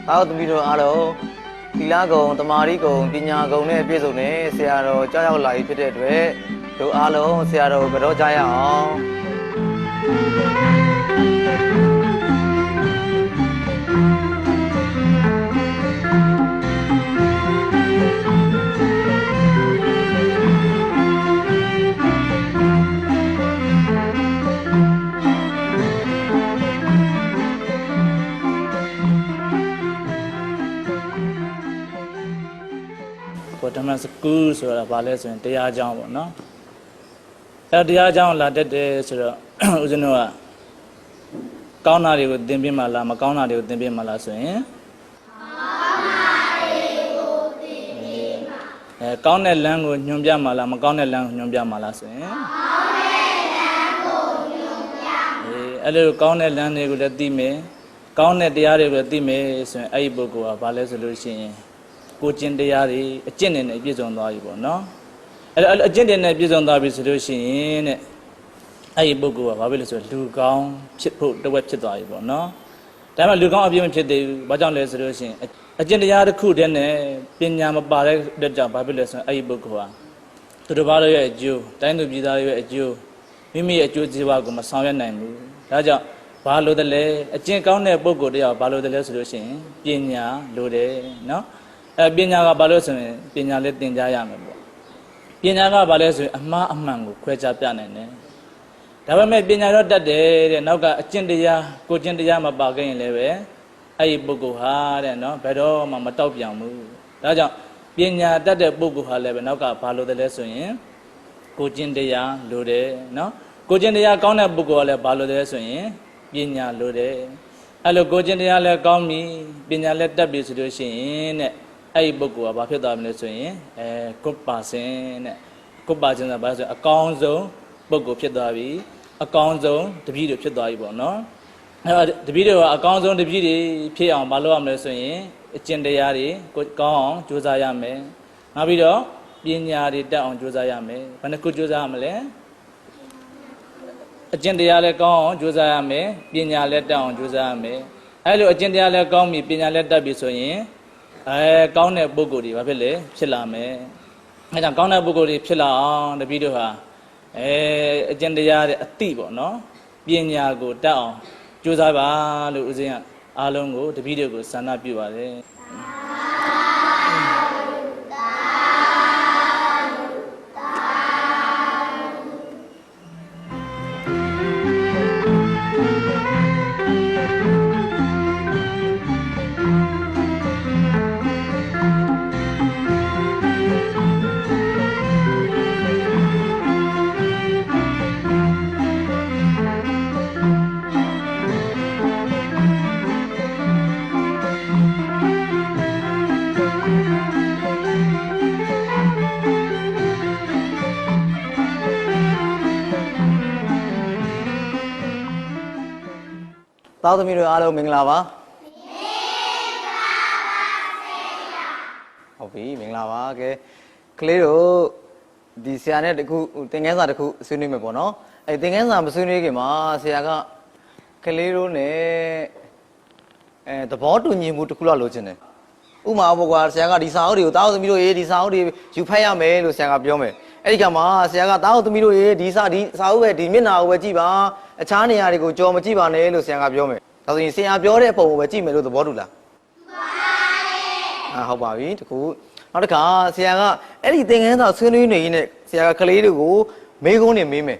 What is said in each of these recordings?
Tao tụi mình alo, thì lá gồng, tao mari gồng, thì nhà gồng này biết rồi nè, xe rồi cho nhau lại biết được đấy, rồi alo, xe rồi cái đó chạy à? Đâm ra school rồi là bà lẽ rồi để ra giáo bọn nó, để ra giáo là để rồi, uzun là cao nào đều tìm biết mà là mà cao nào đều tìm biết mà là rồi, cao này lang của nhung bia mà là mà cao này lang nhung bia mà là rồi, cao này lang này cũng là tìm mẹ, cao này để ra đều là tìm mẹ rồi, ai bố của bà lẽ rồi rồi cô chân đây à đi, chân này biết trong đó gì bọn nó, chân này biết trong đó biết rồi xin nè, ai bố cô bảo bây giờ lưu cao, chết phụ đâu biết chết đó gì bọn nó, tại mà lưu cao ở bên chết thì bao giờ lấy rồi xin, chân đây à được khu đen này, bên nhà mà bà đấy được trả bảo bây giờ ai bố cô à, tôi bảo là vậy chú, tại nó biết là vậy chú, mình chú chỉ bảo cô mà sao vậy này, đã cho bảo lưu đấy, chân cao này bố cô đấy à bảo lưu đấy rồi xin, bên nhà lưu đấy, nó bên nhà bà lối xem bên nhà lấy tiền giá mà bộ bên nhà bà lối xem mang của quay trả tiền này nè, đó là mấy bên nhà đó đặt để nó cả chân đi ra, cô chân đi ra mà bảo cái này về, ai bố cô ha để nó phải đó mà tao biển mu, đó cho bên nhà đặt để bố cô ha về nó cả bà lối để xem, cô chân đi ra lối để nó, cô chân đi ra con này bố cô là bà lối để xem, bên nhà lối để, alo cô chân đi ra là con mi bên nhà lấy đặt bị sửa xem nè. Ai bố cô bảo phép đó mình nói cúp bà sen nè, cúp bà sen là bà nói account giống bố cô phép đó bị account giống tập video phép đó bị bọn nó, tập video account giống tập video phép ông bà lo mình nói trên đây à đi, con chú giải à mẹ, nào bây giờ bên nhà đi đã ông chú giải à mẹ, bạn cứ chú giải à mẹ lẽ, trên đây à lẽ con chú giải à mẹ, bên nhà lẽ đã ông chú giải à mẹ, ai lo trên đây à lẽ con mi bên nhà lẽ đã bị nói cao này bố cô đi vào bên lề phết làm ấy, ngay trong cao này bố cô đi phết làm, để video ha, trên đây là tí bọn nó, bên nhà của tao, chú giải ba lúc gì à, alo ngô, để video của sana bị vào đấy. Tao tụi mình rồi alo mình là ba, học phí mình là ba cái rồi đi xe này để cô tiếng nghe ra để cô suy nghĩ mấy bọn nó, tiếng nghe ra mà suy nghĩ cái mà xe cái rồi này, tập hóa tụi nhiều một tụi là lối chân này, mà bao qua xe đi sao đi, tao tụi mình rồi đi sao đi, chụp hay à mấy rồi xe biểu mấy, cái mà xe tao tụi mình rồi đi sao về đi miền nào về chỉ ba chán này à thì cô cho mà chỉ bảo này lúc xem biểu mày, tao thì xem biểu đấy phụ về chỉ mày lúc tập bỏ đủ là, học bảo ý thì cô, nó cả xem cái tiếng nghe tao suy nghĩ này ဆရာကကလေးတွေကိုမေးခွန်းနေမေးမယ်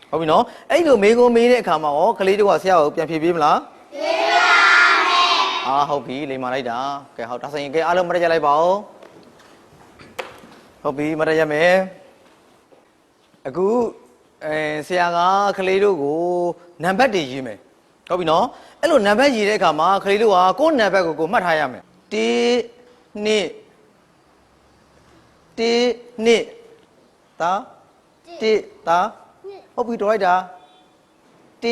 ဟုတ်ပြီနော်အဲ့လိုမေးခွန်းမေးတဲ့အခါမှာရောကလေးတွေကဆရာကိုပြန်ဖြေပေးမလားဖြေပါမယ်ဟုတ်ပြီလိမ္မာလိုက်တာကဲဟုတ်ဒါဆိုရင်ကဲအားလုံးမရကြလိုက်ပါဦးဟုတ်ပြီမရရမယ်အခုဆရာကကလေးတို့ကိုနံပါတ်တွေရေးမယ်ဟုတ်ပြီနော်အဲ့လိုနံပါတ်ရေးတဲ့အခါမှာကလေးတို့ကကိုယ့်နံပါတ်ကိုမှတ်ထားရမယ်1 2 1 2တာ1တာဟုတ်ပြီတော်လိုက်တာ1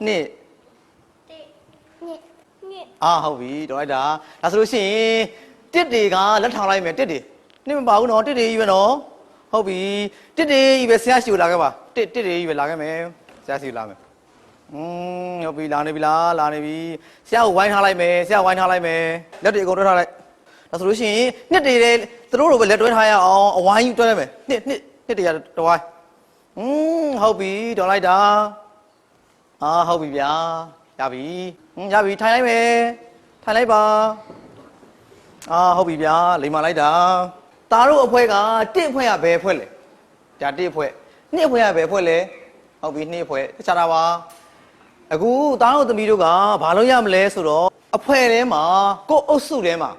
2ဟုတ်ပြီတော်လိုက်တာဒါဆိုလို့ရှိရင်တစ်တွေကလက်ထောင်လိုက်မယ်တစ်တွေနှစ်မပါဘူးနော်တစ်တွေကြီးပဲနော်ဟုတ်ပြီတစ်တွေကြီးပဲဆရာရှိကိုလာခဲ့ပါတစ်တွေကြီးပဲလာခဲ့မယ်ဆရာရှိကိုလာမယ်ဟုတ်ပြီလာနေပြီလားလာနေပြီဆရာကိုဝိုင်းထားလိုက်မယ်ဆရာဝိုင်းထားလိုက်မယ်လက်တွေအကုန်တွဲထားလိုက်ဒါဆိုလို့ရှိရင်နှစ်တွေလည်းသူတို့လိုပဲလက်တွဲထားရအောင်အဝိုင်းကြီးတွဲလိုက်မယ်နှစ်တွေကတဝိုင်းဟုတ်ပြီတော်လိုက်တာဟုတ်ပြီဗျာရပြီရပြီထိုင်လိုက်မယ်ထိုင်လိုက်ပါဟုတ်ပြီဗျာလိမ္မာလိုက်တာตาတို့အဖွဲကတစ်အဖွဲကဘယ်အဖွဲလဲဒါတစ်အဖွဲနှစ်အဖွဲကဘယ်အဖွဲလဲဟုတ်ပြီနှစ်အဖွဲတခြားတာပါအခုตาတို့သမီးတို့ကဘာလို့ရမလဲဆိုတော့အဖွဲထဲမှာကိုယ်အုပ်စုထဲမှာ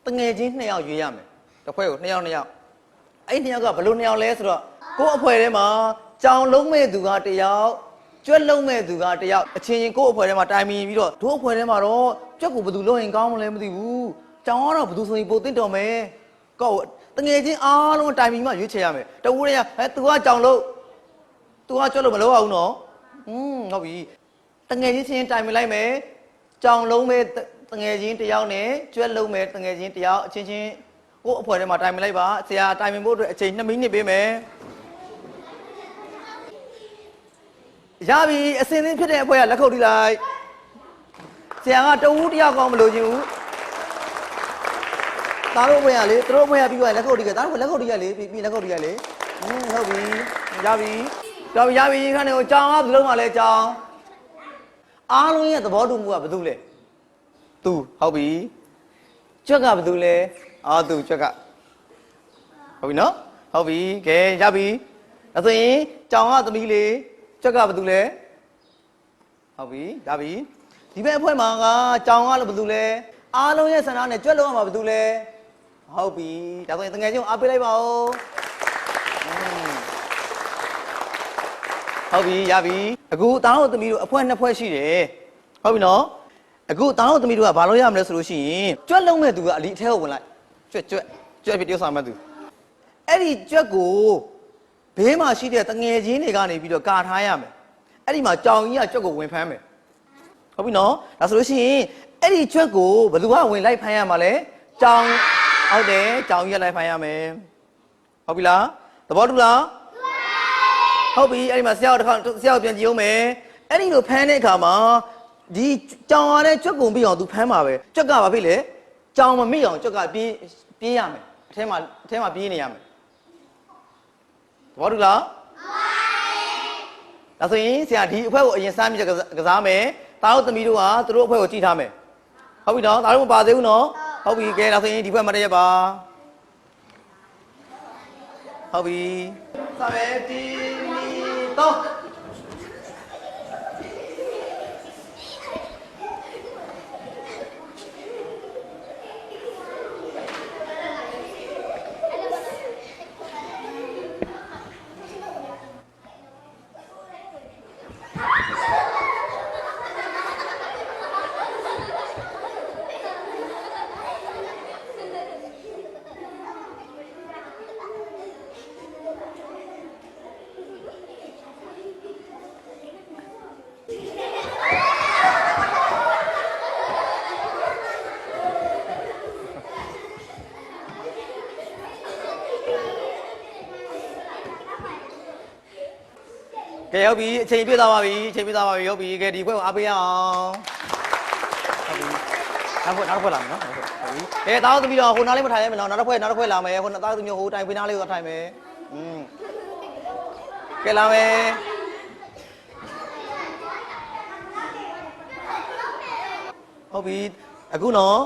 တငယ်ချင်း2ယောက်ရွေးရမယ်တစ်ဖွဲကို2ယောက်အဲ့2ယောက်ကဘယ်လို2ယောက်လဲဆိုတော့ကိုယ့်အဖွဲထဲမှာကြောင်လုံးမဲ့သူက1ယောက်ကျွတ်လုံးမဲ့သူက1ယောက်အချင်းချင်းကိုယ့်အဖွဲထဲမှာတိုင်ပင်ပြီးတော့တို့အဖွဲထဲမှာတော့ကြက်ကိုဘယ်သူလုံးရင်ကောင်းမလဲမသိဘူးကြောင်ကတော့ဘယ်သူဆိုရင်ပိုသိတော်မယ်ကိုယ့်တငယ်ချင်းအားလုံးတိုင်ပင်မှရွေးချယ်ရမယ်တဝူးတွေကသူကကြောင်လုံးသူကကျွတ်လို့မလုပ်ရဘူးနော်ဟုတ်ပြီတငယ်ချင်းချင်းတိုင်ပင်လိုက်မယ်ကြောင်လုံးမဲ့တငယ်ချင်း1ယောက်နဲ့ကျွတ်လုံးမဲ့တငယ်ချင်း1ယောက်အချင်းချင်းကိုယ့်အဖွဲထဲမှာတိုင်ပင်လိုက်ပါဆရာတိုင်ပင်ဖို့အတွက်အချိန်2မိနစ်ပေးမယ်ရပြီအစင်းသင်းဖြစ်တဲ့အဖွဲကလက်ခုပ်တီးလိုက်ဆရာကတဝူးတယောက်ကောင်းမလို့ချင်းဘူးသားတို့အဖွဲကလေသူတို့အဖွဲကပြီးသွားလက်ခုပ်တီးကသားတို့လက်ခုပ်တီးရလေပြီးလက်ခုပ်တီးရလေဟုတ်ပြီရပြီရပြီခါနေကိုကြောင်ကဘယ်လိုမှလဲကြောင်အားလုံးရဲ့သဘောတူမှုကဘယ်သူလဲသူဟုတ်ပြီကြွက်ကဘယ်သူလဲသူကြွက်ကဟုတ်ပြီနော်ဟုတ်ပြီကဲရပြီဒါဆိုရင်ကြောင်ကသမီးလေးကြွက်ကဘာတူလဲဟုတ်ပြီရပြီဒီဘက်အဖွဲမှာကကြောင်ကလည်းဘာတူလဲအားလုံးရဲ့ဆန္ဒနဲ့ကြွက်လုံးကဘာတူလဲဟုတ်ပြီဒါဆိုရင်တငယ်ချင်းအားပေးလိုက်ပါဦးဟုတ်ပြီရပြီအခုတားတို့သမီးတို့အဖွဲ2ဖွဲရှိတယ်ဟုတ်ပြီနော်အခုတားတို့သမီးတို့ကဘာလို့ရမလဲဆိုလို့ရှိရင်ကြွက်လုံးမဲ့သူကအလီအထဲကိုဝင်လိုက်ကြွက်ပြီးတယောက်ဆောင်မဲ့သူအဲ့ဒီကြွက်ကိုဘေးမှာရှိတဲ့တငယ်ချင်းတွေကနေပြီးတော့ကာထားရမယ်အဲ့ဒီမှာကြောင်ကြီးကကြွက်ကိုဝင်ဖမ်းမယ်ဟုတ်ပြီနော်ဒါဆိုလို့ရှိရင်အဲ့ဒီကြွက်ကိုဘယ်သူကဝင်လိုက်ဖမ်းရမှာလဲကြောင်ဟုတ်တယ်ကြောင်ကြီးကလိုက်ဖမ်းရမယ်ဟုတ်ပြီလားသဘောတူလားဟုတ်ပြီအဲ့ဒီမှာဆရာကိုပြန်ကြည့်အောင်မယ်အဲ့ဒီလိုဖမ်းတဲ့အခါမှာဒီကြောင်ရတဲ့ကြွက်ကုန်ပြီးအောင်သူဖမ်းမှာပဲကြွက်ကဘာဖြစ်လဲကြောင်မမိအောင်ကြွက်ကပြေးရမယ်အထဲမှာပြေးနေရမယ်ဘာလို့လားဒါဆိုရင်ဆရာဒီအဖွဲကိုအရင်စမ်းပြီးကစားမယ်တားတို့သမီးတို့ကသူတို့အဖွဲကိုကြည့်ထားမယ်ဟုတ်ပြီနော်တားတို့မပါသေးဘူးနော်ဟုတ်ပြီကဲဒါဆိုရင်ဒီဘက်မတည့်ရပါဟုတ်ပြီစမယ်တီတော့ကဲဟုတ်ပြီအချိန်ပြည့်သွားပါပြီဟုတ်ပြီကဲဒီဘက်ကိုအားပေးရအောင်ဟုတ်ပြီနောက်ဖွဲ့လာမယ်နော်ဟုတ်ပြီကဲတားသမီးတော့ဟိုနားလေးမထိုင်ရမယ်နော်နောက်တစ်ဖွဲ့လာမယ်ဟိုတားသမီးဟိုတိုင်ပေးနားလေးကိုထိုင်မယ်ကဲလာမယ်ဟုတ်ပြီအခုနော်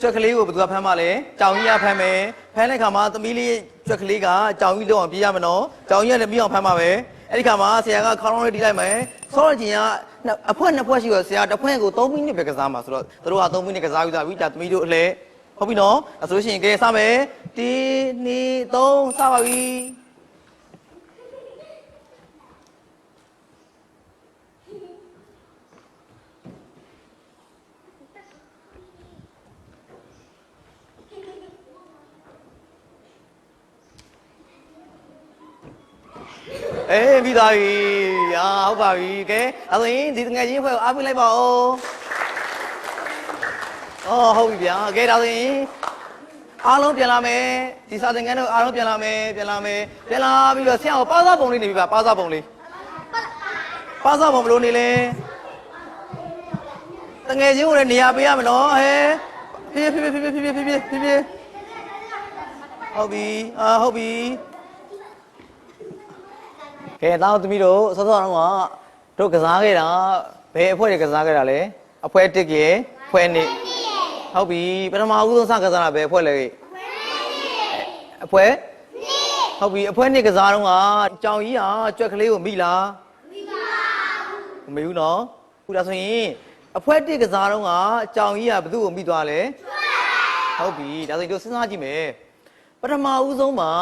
ကြွက်ကလေးကိုဘယ်သူကဖမ်းမှလဲကြောင်ကြီးကဖမ်းမယ်ဖမ်းတဲ့ခါမှာသမီးလေးကြွက်ကလေးကကြောင်ကြီးလောက်အောင်ပြေးရမနော်ကြောင်ကြီးကလည်းပြီးအောင်ဖမ်းပါပဲအဲ့ဒီခါမှာဆရာကခေါင်းလုံးလေးတီးလိုက်မယ်ဆောရချင်းကအဖွဲနှစ်ဖွဲရှိတော့ဆရာတစ်ဖွဲကို3မိနစ်ပဲကစားမှာဆိုတော့သူတို့က3မိနစ်ကစားပြီးသားပြီဒါသမီးတို့အလဲဟုတ်ပြီနော်ဒါဆိုလို့ရှိရင်ကဲစမယ်1 2 3စပါပြီပြီးသားပြီဟုတ်ပါပြီကဲအဲ့ဆိုရင်ဒီငယ်ချင်းဖွဲ့ကိုအားပေးလိုက်ပါဦးဟုတ်ပြီဗျာကဲဒါဆိုရင်အားလုံးပြန်လာမယ်ဒီစာသင်ခန်းတို့အားလုံးပြန်လာမယ်ပြန်လာပြီးတော့ဆရာကိုပါစားပုံလေးနေပြီပါပါစားပုံလေးပါစားပုံဘလို့နေလဲတငယ်ချင်းကိုလည်းနေရာပေးရမယ်နော်ဖြည်းဟုတ်ပြီဟုတ်ပြီကဲတောင်းသမီးတို့စောစောတော့ကတို့ကစားခဲ့တာဘယ်အဖွဲ့တွေကစားခဲ့တာလဲအဖွဲ့1ကဖွဲ့2ဟုတ်ပြီပထမဦးဆုံးစကစားတာဘယ်အဖွဲ့လဲအဖွဲ့ဟုတ်ပြီအဖွဲ့2ကစားတော့ကကြောင်ကြီးဟာကြွက်ကလေးကိုမိလားမမိဘူးနော်ခုဒါဆိုရင်အဖွဲ့1ကစားတော့ကကြောင်ကြီးဟာဘယ်သူ့ကိုမိသွားလဲဟုတ်ပြီဒါဆိုရင်တို့စဉ်းစားကြည့်မယ်ပထမဦးဆုံးမှာ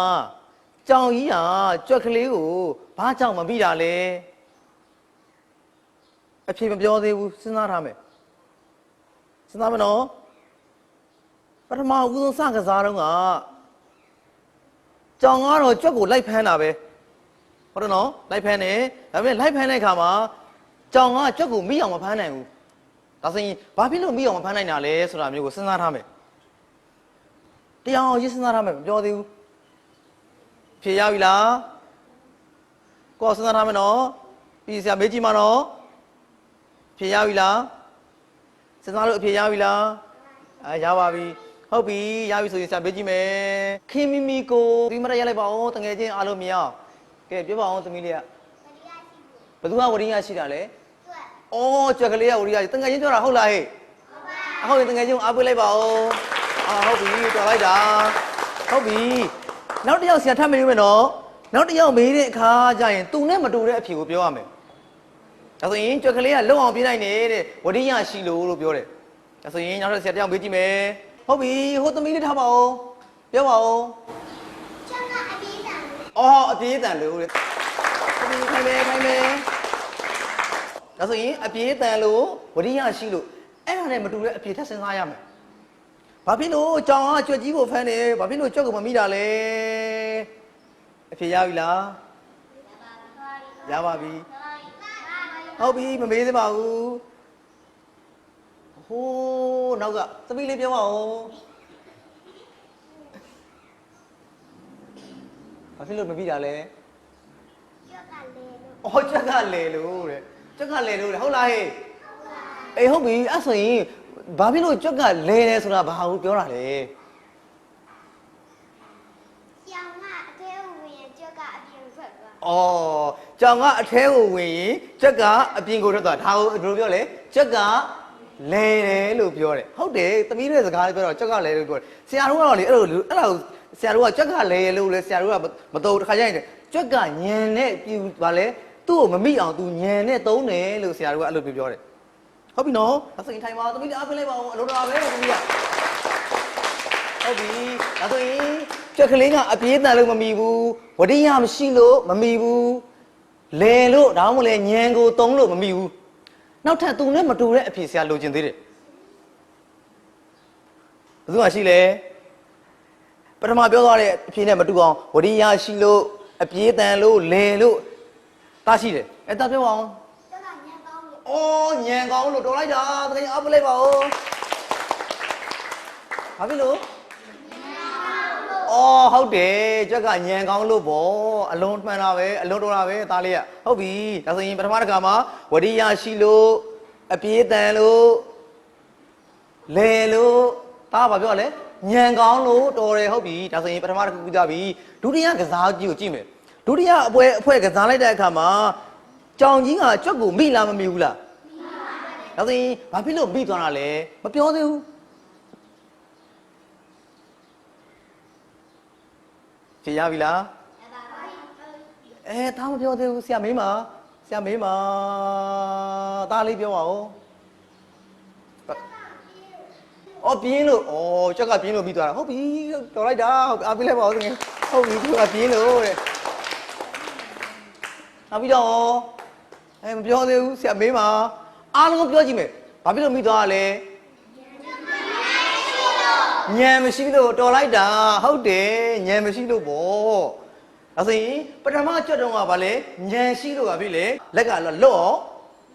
ကြောင်ကြီးဟာကြွက်ကလေးကိုဘာကြောင့်မပြီးတာလဲအဖြေမပြောသေးဘူးစဉ်းစားထားမယ်စဉ်းစားမနော်ပထမဦးဆုံးစကစားတော့ကကြောင်ကတော့ကြွက်ကိုလိုက်ဖမ်းတာပဲဟုတ်တယ်နော်လိုက်ဖမ်းတယ်ဒါပေမဲ့လိုက်ဖမ်းတဲ့အခါမှာကြောင်ကကြွက်ကိုမိအောင်မဖမ်းနိုင်ဘူးဒါဆိုရင်ဘာဖြစ်လို့မိအောင်မဖမ်းနိုင်တာလဲဆိုတာမျိုးကိုစဉ်းစားထားမယ်တရားအောင်ရေးစဉ်းစားထားမယ်မပြောသေးဘူးဖြေရပြီလားကိုယ်စဉ်းစားထားမယ်နော်ပြီးဆရာမေးကြည့်မှာနော်ဖြေရပြီလားစဉ်းစားလို့အဖြေရပြီလားရပါပြီဟုတ်ပြီရပြီဆိုရင်ဆရာမေးကြည့်မယ်ခင်မီမီကိုဒီမရရလိုက်ပါဦးတငယ်ချင်းအားလုံးမြင်အောင်ကဲပြောပါဦးသမီးလေးကဘယ်သူကဝရိယရှိတာလဲကြွက်ကလေးကဝရိယတငယ်ချင်းပြောတာဟုတ်လားဟဲ့ဟုတ်ပြီတငယ်ချင်းအားပေးလိုက်ပါဦးဟုတ်ပြီတော်လိုက်တာဟုတ်ပြီနောက်တစ်ယောက်ဆရာထပ်မေးမယ်နော်နောက်တစ်ယောက်မေးတဲ့အခါကျရင်သူနဲ့မတူတဲ့အဖြေကိုပြောရမယ်ဒါဆိုရင်ကြွက်ကလေးကလုံအောင်ပြေးနိုင်နေတဲ့ဝရိယရှိလို့ပြောတယ်ဒါဆိုရင်နောက်တစ်ဆရာတစ်ယောက်မေးကြည့်မယ်ဟုတ်ပြီဟိုသမီးလေးထားပါဦးပြောပါဦးကျန်ကအပြေးတန်အပြေးတန်လို့တဲ့ဟုတ်ပြီခိုင်းမယ်ဒါဆိုရင်အပြေးတန်လို့ဝရိယရှိလို့အဲ့ဒါနဲ့မတူတဲ့အဖြေထပ်စဉ်းစားရမယ်ဘာဖြစ်လို့ကြောင်ကကြွက်ကြီးကိုဖမ်းတယ်ဘာဖြစ်လို့ကြွက်ကိုမမိတာလဲအဖြေရပြီလားရပါပြီဟုတ်ပြီမမေးသေးပါဘူးဟိုးနောက်ကသမီးလေးပြောပါဦးဘာဖြစ်လို့မမိတာလဲကြွက်ကလဲလို့ကြွက်ကလဲလို့တဲ့ဟုတ်လားဟဲ့အေးဟုတ်ပြီအဲ့ဆိုရင်ဘာဖြစ်လို့ကြွက်ကလဲတယ်ဆိုတာဘာကိုပြောတာလဲကြောင်ကအထဲကိုဝင်ရင်ကြွက်ကအပြင်ထွက်သွားကြောင်ကအထဲကိုဝင်ရင်ကြွက်ကအပြင်ကိုထွက်သွားဒါကိုဘယ်လိုပြောလဲကြွက်ကလဲတယ်လို့ပြောတယ်ဟုတ်တယ်သမီးတွေစကားလေးပြောတော့ကြွက်ကလဲလို့ပြောတယ်ဆရာတို့ကတော့လေအဲ့လိုဆရာတို့ကကြွက်ကလဲလို့လဲဆရာတို့ကမတော်တခါကျရင်ကြွက်ကညံနဲ့ပြူပါလဲသူ့ကိုမမိအောင်သူညံနဲ့သုံးတယ်လို့ဆရာတို့ကအဲ့လိုပြောတယ်ဟုတ်ပြီနော်ဒါဆိုရင်ထိုင်ပါသမီးအားပေးလိုက်ပါဦးအလိုတော်ပဲသမီးကဟုတ်ပြီဒါဆိုရင်ကြွက်ကလေးကအပြေးတန်လို့မမီဘူးဝရိယမရှိလို့မမီဘူးလဲလို့ဒါမှမဟုတ်လဲညံကိုသုံးလို့မမီဘူးနောက်ထပ်သူနဲ့မတူတဲ့အဖြေဆရာလိုချင်သေးတယ်ဘယ်သူမှရှိလဲပထမပြောသွားတဲ့အဖြေနဲ့မတူအောင်ဝရိယရှိလို့အပြေးတန်လို့လဲလို့တားရှိတယ်အဲ့ဒါပြောအောင်ညံကောင်းလို့တော်လိုက်တာတကယ်အားပေးလိုက်ပါဦးဘာဖြစ်လို့ဟုတ်တယ်ကြွက်ကညံကောင်းလို့ပေါ့အလုံးမှန်တာပဲအလုံးတော်တာပဲသားလေးကဟုတ်ပြီဒါဆိုရင်ပထမတစ်ခါမှာဝရိယရှိလို့အပြေးတန်လို့လဲလို့သားကဘာပြောလဲညံကောင်းလို့တော်တယ်ဟုတ်ပြီဒါဆိုရင်ပထမတစ်ခုကြပြီဒုတိယကစားကြီးကိုကြည့်မယ်ဒုတိယအဖွဲ့ကစားလိုက်တဲ့အခါမှာကြောင်ကြီးကကြွက်ကိုမိလားမမိဘူးလားမိပါပါတယ်ဒါဆိုရင်ဘာဖြစ်လို့မိသွားတာလဲမပြောသေးဘူး ဖြေရပြီလားသားမပြောသေးဘူးဆရာမင်းမသားလေးပြောပါဦးပြင်းလို့ကြက်ကပြင်းလို့ပြီးသွားတာဟုတ်ပြီတော်လိုက်တာအားပေးလိုက်ပါဦးတကယ်ဟုတ်ပြီသူကပြင်းလို့တဲ့နောက်ပြီးတော့မပြောသေးဘူးဆရာမင်းမအားလုံးပြောကြည့်မယ်ဘာဖြစ်လို့မိသွားလဲညံမရှိလို့တော်လိုက်တာဟုတ်တယ်ညံမရှိလို့ပေါ့ဒါဆိုရင်ပထမကြွတော့ကဘာလဲညံရှိလို့ပါပြီလေလက်ကလော့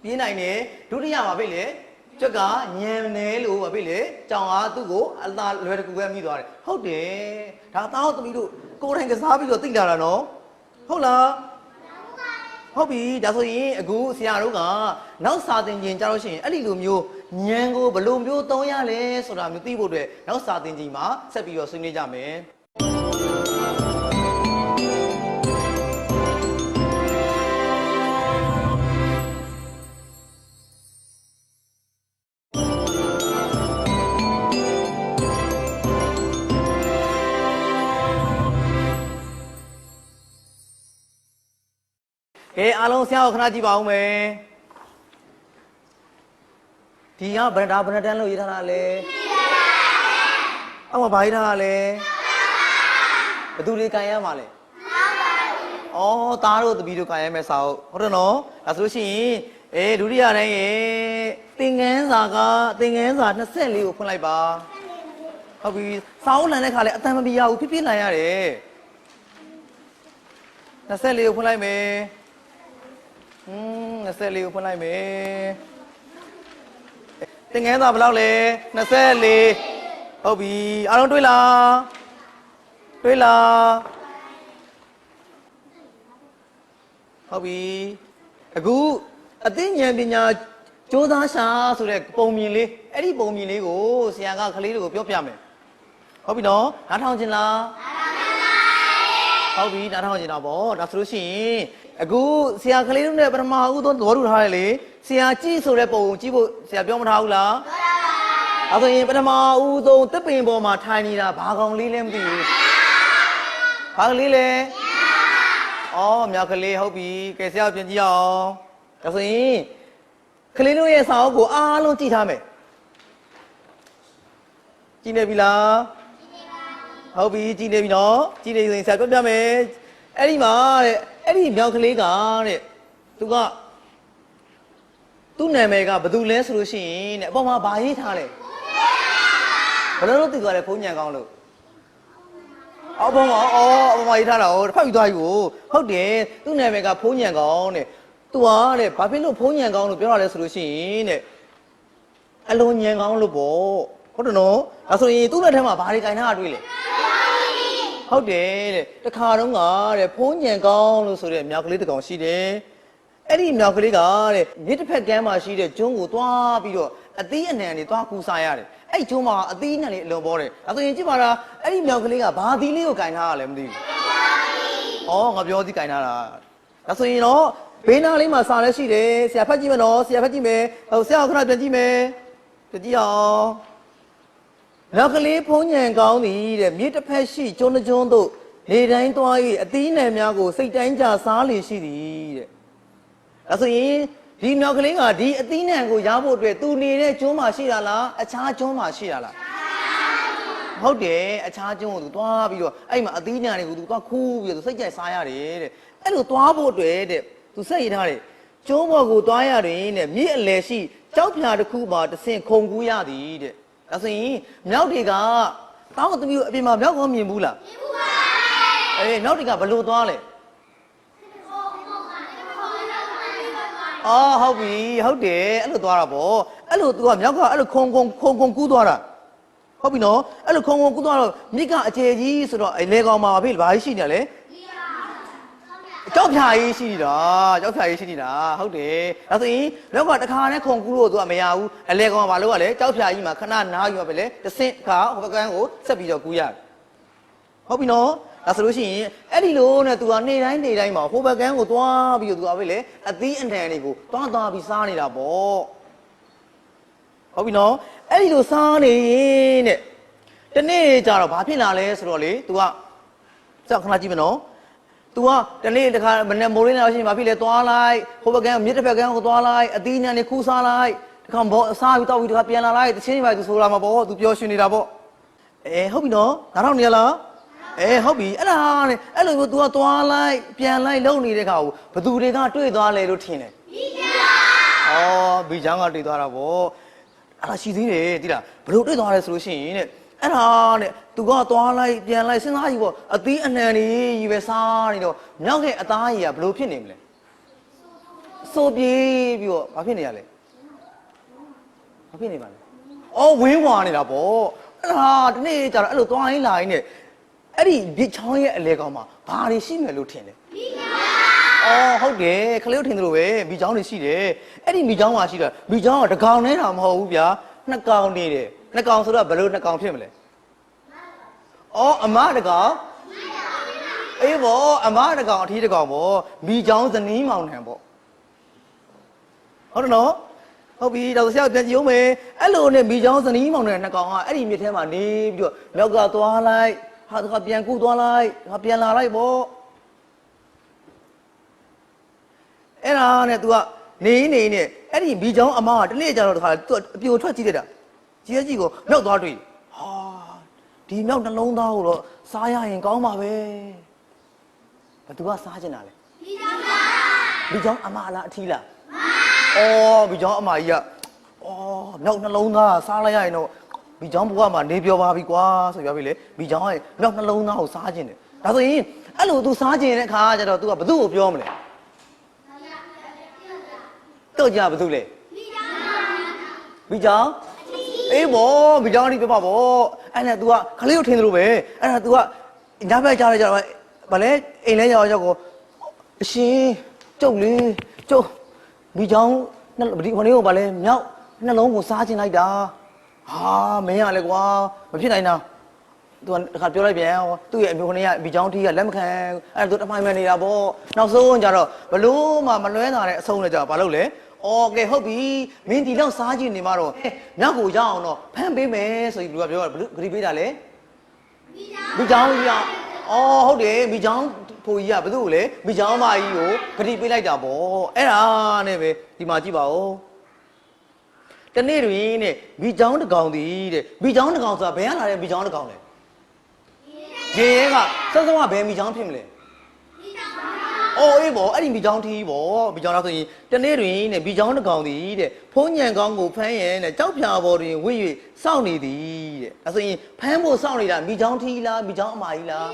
ပြင်းနိုင်တယ်ဒုတိယပါပြီလေကြွက်ကညံနေလို့ပါပြီလေကြောင်အားသူ့ကိုအသာလွယ်တကူပဲမိသွားတယ်ဟုတ်တယ်ဒါသားတို့သမီးတို့ကိုယ်တိုင်ကစားပြီးတော့သိလာတာနော်ဟုတ်လားဟုတ်ပြီဒါဆိုရင်အခုဆရာတို့ကနောက်စာသင်ခြင်းကြားလို့ရှိရင်အဲ့ဒီလိုမျိုးဉာဏ်ကိုဘယ်လိုမျိုးသုံးရလဲဆိုတာမျိုးသိဖို့အတွက်နောက်စာသင်ခြင်းမှာဆက်ပြီးတော့ဆွေးနွေးကြမယ်အားလုံးဆရာကိုခဏကြည့်ပါဦးမယ်ဒီကဘယ်တန်းလို့ရေးထားတာလဲအောက်မှာဘာရေးထားတာလဲဘယ်သူတွေကန်ရမှာလဲသားတို့တပီတို့ကန်ရမယ်စာဟုတ်တယ်နော်ဒါဆိုလို့ရှိရင်ဒုတိယတိုင်းရေသင်ခန်းစာ24ကိုဖွင့်လိုက်ပါဟုတ်ပြီစာအုပ်လန်တဲ့ခါလဲအတန်မပြရဘူးဖြစ်နိုင်ရတယ်24ကိုဖွင့်လိုက်မယ်24ကိုဖွင့်လိုက်မယ်သင်ငန်းစာဘယ်လောက်လဲ24ဟုတ်ပြီအားလုံးတွေ့လားဟုတ်ပြီအခုအသိဉာဏ်ပညာကြိုးစားရှာဆိုတဲ့ပုံမြင်လေးအဲ့ဒီပုံမြင်လေးကိုဆရာကကလေးတွေကိုပြောပြမယ်ဟုတ်ပြီနော်နားထောင်ခြင်းလားဟုတ်ပြီနားထောင်ခြင်းတော့ဗောဒါဆိုလို့ရှိရင်အခုဆရာကလေးတို့နဲ့ပထမဦးဆုံးသဘောတူထားတယ်လေဆရာကြည့်ဆိုတဲ့ပုံကိုကြည့်ဖို့ဆရာပြောမထားဘူးလားပြောတာပါဒါဆိုရင်ပထမဦးဆုံးတစ်ပင်ပေါ်မှာထိုင်နေတာဘာကောင်လေးလဲမသိဘူးဘာကလေးလဲမြောက်ကလေးဟုတ်ပြီကဲဆရာပြန်ကြည့်အောင်ဒါဆိုရင်ကလေးတို့ရဲ့စာအုပ်ကိုအားလုံးကြည့်ထားမယ်ကြည့်နေပြီလားဟုတ်ပြီကြည့်နေပြီနော်ကြည့်နေဆိုရင်ဆရာပြောပြမယ်အဲ့ဒီမှာတဲ့အဲ့ဒီမြောက်ကလေးကတဲ့သူ့နာမည်ကဘယ်သူလဲဆိုလို့ရှိရင်တဲ့အပေါ်မှာဗာရေးထားလဲဘယ်လိုလုပ်သိသွားလဲဖုန်းညံကောင်းလို့အပေါ်မှာရေးထားတာဖတ်ပြီးသွားပြီဟုတ်တယ်သူ့နာမည်ကဖုန်းညံကောင်းတဲ့သူကတဲ့ဘာဖြစ်လို့ဖုန်းညံကောင်းလို့ပြောရလဲဆိုလို့ရှိရင်တဲ့အလုံးညံကောင်းလို့ပေါ့ဟုတ်တယ်နော်ဒါဆိုရင်သူ့လက်ထဲမှာဘာတွေခြင်ထားတာတွေ့လဲဟုတ်တယ်တဲ့တခါတုန်းကတဲ့ဖုံးညံကောင်းလို့ဆိုတဲ့မြောက်ကလေးတစ်ကောင်ရှိတယ်အဲ့ဒီမြောက်ကလေးကတဲ့မြစ်တစ်ဖက်ကမ်းမှာရှိတဲ့ကျွန်းကိုသွားပြီးတော့အသီးအနှံတွေသွားကူစားရတယ်အဲ့ကျွန်းမှာအသီးအနှံတွေအလွန်ပေါ်တယ်ဒါဆိုရင်ကြည့်ပါလားအဲ့ဒီမြောက်ကလေးကဘာသီးလေးကိုခြင်ထားရလဲမသိဘူးငါပြောသီးခြင်ထားတာဒါဆိုရင်တော့ဘေးနားလေးမှာစာလည်းရှိတယ်ဆရာဖတ်ကြည့်မယ်နော်ဆရာဖတ်ကြည့်မယ်ဆရာခဏပြန်ကြည့်မယ်ကြည့်အောင်နောက်ကလေးဖုံးညံကောင်းသည်တဲ့မြေတစ်ဖက်ရှိကျွန်းကျွန်းတို့နေတိုင်းသွား၏အသီးနှံများကိုစိတ်တိုင်းကြစားလေရှိသည်တဲ့ဒါဆိုရင်ဒီနောက်ကလေးကဒီအသီးနှံကိုရဖို့အတွက်သူနေတဲ့ကျွန်းမှာရှိတာလားအခြားကျွန်းမှာရှိတာလားဟုတ်တယ်အခြားကျွန်းကိုသူသွားပြီးတော့အဲ့မှာအသီးနှံတွေကိုသူသွားခူးပြီးတော့သူစိတ်ကြိုက်စားရတယ်တဲ့အဲ့လိုသွားဖို့အတွက်တဲ့သူစိတ်ရထားတယ်ကျွန်းပေါ်ကိုသွားရတယ်တဲ့မြစ်အလယ်ရှိကြောက်ဖြာတစ်ခုမှာတဆင့်ခုန်ကူးရသည်တဲ့ဒါဆိုရင်မြောက်တွေကတောင်းသမီးကိုအပြင်မှာမြောက်ကောမြင်ဘူးလားမြင်ဘူးပါမြောက်တွေကဘယ်လိုသွားလဲဟုတ်ပြီဟုတ်တယ်အဲ့လိုသွားတာပေါ့အဲ့လို तू ကမြောက်ကအဲ့လိုခုံကူးသွားတာဟုတ်ပြီနော်အဲ့လိုခုံကူးသွားတော့မြစ်ကအကျယ်ကြီးဆိုတော့လေကောင်မှာဘာဖြစ်ဘာရှိနေလဲကြောက်ဖြာကြီးရှိနေတာဟုတ်တယ်ဒါဆိုရင်မြောက်ကတခါနဲ့ခုံကူးလို့ तू ကမရဘူးအလေကောင်ကဘာလုပ်ရလဲကြောက်ဖြာကြီးမှာခဏနားယူရပဲလေတစ်ဆင့်ခါဟိုဘက်ကန်းကိုဆက်ပြီးတော့ကူးရတယ်ဟုတ်ပြီနော်ဒါဆိုလို့ရှိရင်အဲ့ဒီလိုနဲ့ तू ကနေတိုင်းမှာဟိုဘက်ကန်းကိုသွားပြီးတော့ तू ကပဲလေအသီးအနှံတွေကိုသွားပြီးစားနေတာပေါ့ဟုတ်ပြီနော်အဲ့ဒီလိုစားနေတဲ့တနေ့ကျတော့ဘာဖြစ်လာလဲဆိုတော့လေ तू က စောက်ခဏကြည့်မနော် तू ကတနေ့တခါမနေ့မိုးရင်းလာရှင်ဘာဖြစ်လဲသွားလိုက်ဟိုဘက်ကမြစ်တစ်ဖက်ကကိုသွားလိုက်အသီးညံနေခူးစားလိုက်တခါဘောစားပြီးတောက်ပြီးတခါပြန်လာလိုက်တချင်းတွေပါ तू ဆိုလာမှာပေါ့ तू ပြောရှင်နေတာပေါ့ဟုတ်ပြီနော်နားထောင်နေရလားဟုတ်ပြီအဲ့ဒါနဲ့အဲ့လိုမျိုး तू ကသွားလိုက်ပြန်လိုက်လုံနေတဲ့ခါကိုဘသူတွေကတွေ့သွားလဲလို့ထင်တယ်ဘီချောင်းကတွေ့သွားတာပေါ့အဲ့ဒါရှိသေးတယ်တိလားဘလို့တွေ့သွားလဲဆိုလို့ရှိရင်တဲ့အဲ့ဒါနဲ့သူကသွားလိုက်ပြန်လိုက်စဉ်းစားကြည့်ပေါ့အသီးအနှံတွေကြီးပဲစားနေတော့မြောက်တဲ့အသားကြီးကဘလို့ဖြစ်နေမလဲစိုးပြေးပြီးတော့ဘာဖြစ်နေရလဲဘာဖြစ်နေပါလဲဝင်းဝါနေတာပေါ့အဲ့ဒါဒီနေ့ကျတော့အဲ့လိုသွားရင်းလာရင်းနဲ့အဲ့ဒီဘီချောင်းရဲ့အလဲကောင်မှာဘာတွေရှိမယ်လို့ထင်လဲဟုတ်တယ်ခလေးတို့ထင်သလိုပဲမိချောင်းတွေရှိတယ်အဲ့ဒီမိချောင်းမှာရှိတာမိချောင်းကတကောင်နဲ့တာမဟုတ်ဘူးဗျာနှစ်ကောင်နေတယ်နှစ်ကောင်ဆိုတော့ဘယ်လိုနှစ်ကောင်ဖြစ်မလဲအမတကောင်ပေါ့အမတကောင်အထီးတကောင်ပေါ့မိချောင်းဇနီးမောင်နှံပေါ့ဟုတ်တယ်နော်ဟုတ်ပြီတော့ဆရာပြန်ကြည့်ဦးမယ်အဲ့လိုနဲ့မိချောင်းဇနီးမောင်နှံနှစ်ကောင်ကအဲ့ဒီမြစ်ထဲမှာနေပြီးတော့မြောက်ကသွားလိုက်ဟာတခါပြန်ကူသွားလိုက်ဟာပြန်လာလိုက်ပေါ့အဲ့ဒါနဲ့ तू ကနေအဲ့ဒီဘီချောင်းအမကတနေ့ကျတော့တခါ तू အပြိုထွက်ကြည့်လိုက်တာကြီးကိုမြောက်သွားတွေ့ဟာဒီမြောက်နှလုံးသားကိုတော့စားရရင်ကောင်းပါပဲဘသူကစားချင်တာလဲဘီချောင်းအမလားအထီးလားဘီချောင်းအမကြီးကမြောက်နှလုံးသားစားလိုက်ရရင်တော့ဘီချောင်းဘုရားမှာနေပြောပါပြီကွာဆိုပြပြီလေဘီချောင်းကမြောက်နှလုံးသားကိုစားချင်တယ်ဒါဆိုရင်အဲ့လို तू စားချင်တဲ့ခါကျတော့ तू ကဘသူ့ကိုပြောမလဲတော့ကြဘာလို့လဲဘီချောင်းဘောဘီချောင်းလေးပြပါပေါ့အဲ့နဲ့ तू ကခလေးကိုထင်သလိုပဲအဲ့ဒါ तू ကညဘက်ကြားလိုက်ကြတော့ဗာလဲအိမ်လဲရောက်ကိုအရှင်ကျုပ်လေးကျုပ်ဘီချောင်းဒီခလေးကိုဗာလဲမြောက်နှလုံးကိုစားချင်လိုက်တာမင်းရလဲကွာမဖြစ်နိုင်တာ तू တခါပြောလိုက်ပြန်သူ့ရဲ့အမျိုးခလေးကဘီချောင်းထီးကလက်မခံအဲ့ဒါ तू တမိုင်မှန်နေတာပေါ့နောက်ဆုံးကျတော့ဘလို့မှမလွဲတာတဲ့အဆုံးလဲကြဘာလို့လဲကဲဟုတ်ပြီမင်းဒီလောက်စားကြည့်နေမှာတော့မြောက်ကိုရအောင်တော့ဖမ်းပေးမယ်ဆိုပြီးသူကပြောတာဘယ်လိုဂရီပေးတာလဲမိချောင်းကြီးဟုတ်တယ်မိချောင်းဖိုကြီးကဘယ်သူ့ကိုလဲမိချောင်းမကြီးကိုဂရီပေးလိုက်တာပေါ့အဲ့ဒါနဲ့ပဲဒီမှာကြည့်ပါဦးတနေ့တွင်တဲ့မိချောင်းတကောင်တည်းတဲ့မိချောင်းတကောင်ဆိုတာဘယ်ကလာတဲ့မိချောင်းတကောင်လဲရေရဲကစစကဘယ်မိချောင်းဖြစ်မလဲဘောအဲ့ဒီမိချောင်းထီးပေါ့မိချောင်းတော့ဆိုရင်တနေ့တွင်တဲ့မိချောင်းတကောင်တည်းတဲ့ဖုံးညံကောင်းကိုဖမ်းရင်တဲ့ကြောက်ဖြာပေါ်တွင်ဝိ၍စောင့်နေသည်တဲ့အဲ့ဆိုရင်ဖမ်းဖို့စောင့်နေတာမိချောင်းထီးလားမိချောင်းအမကြီးလား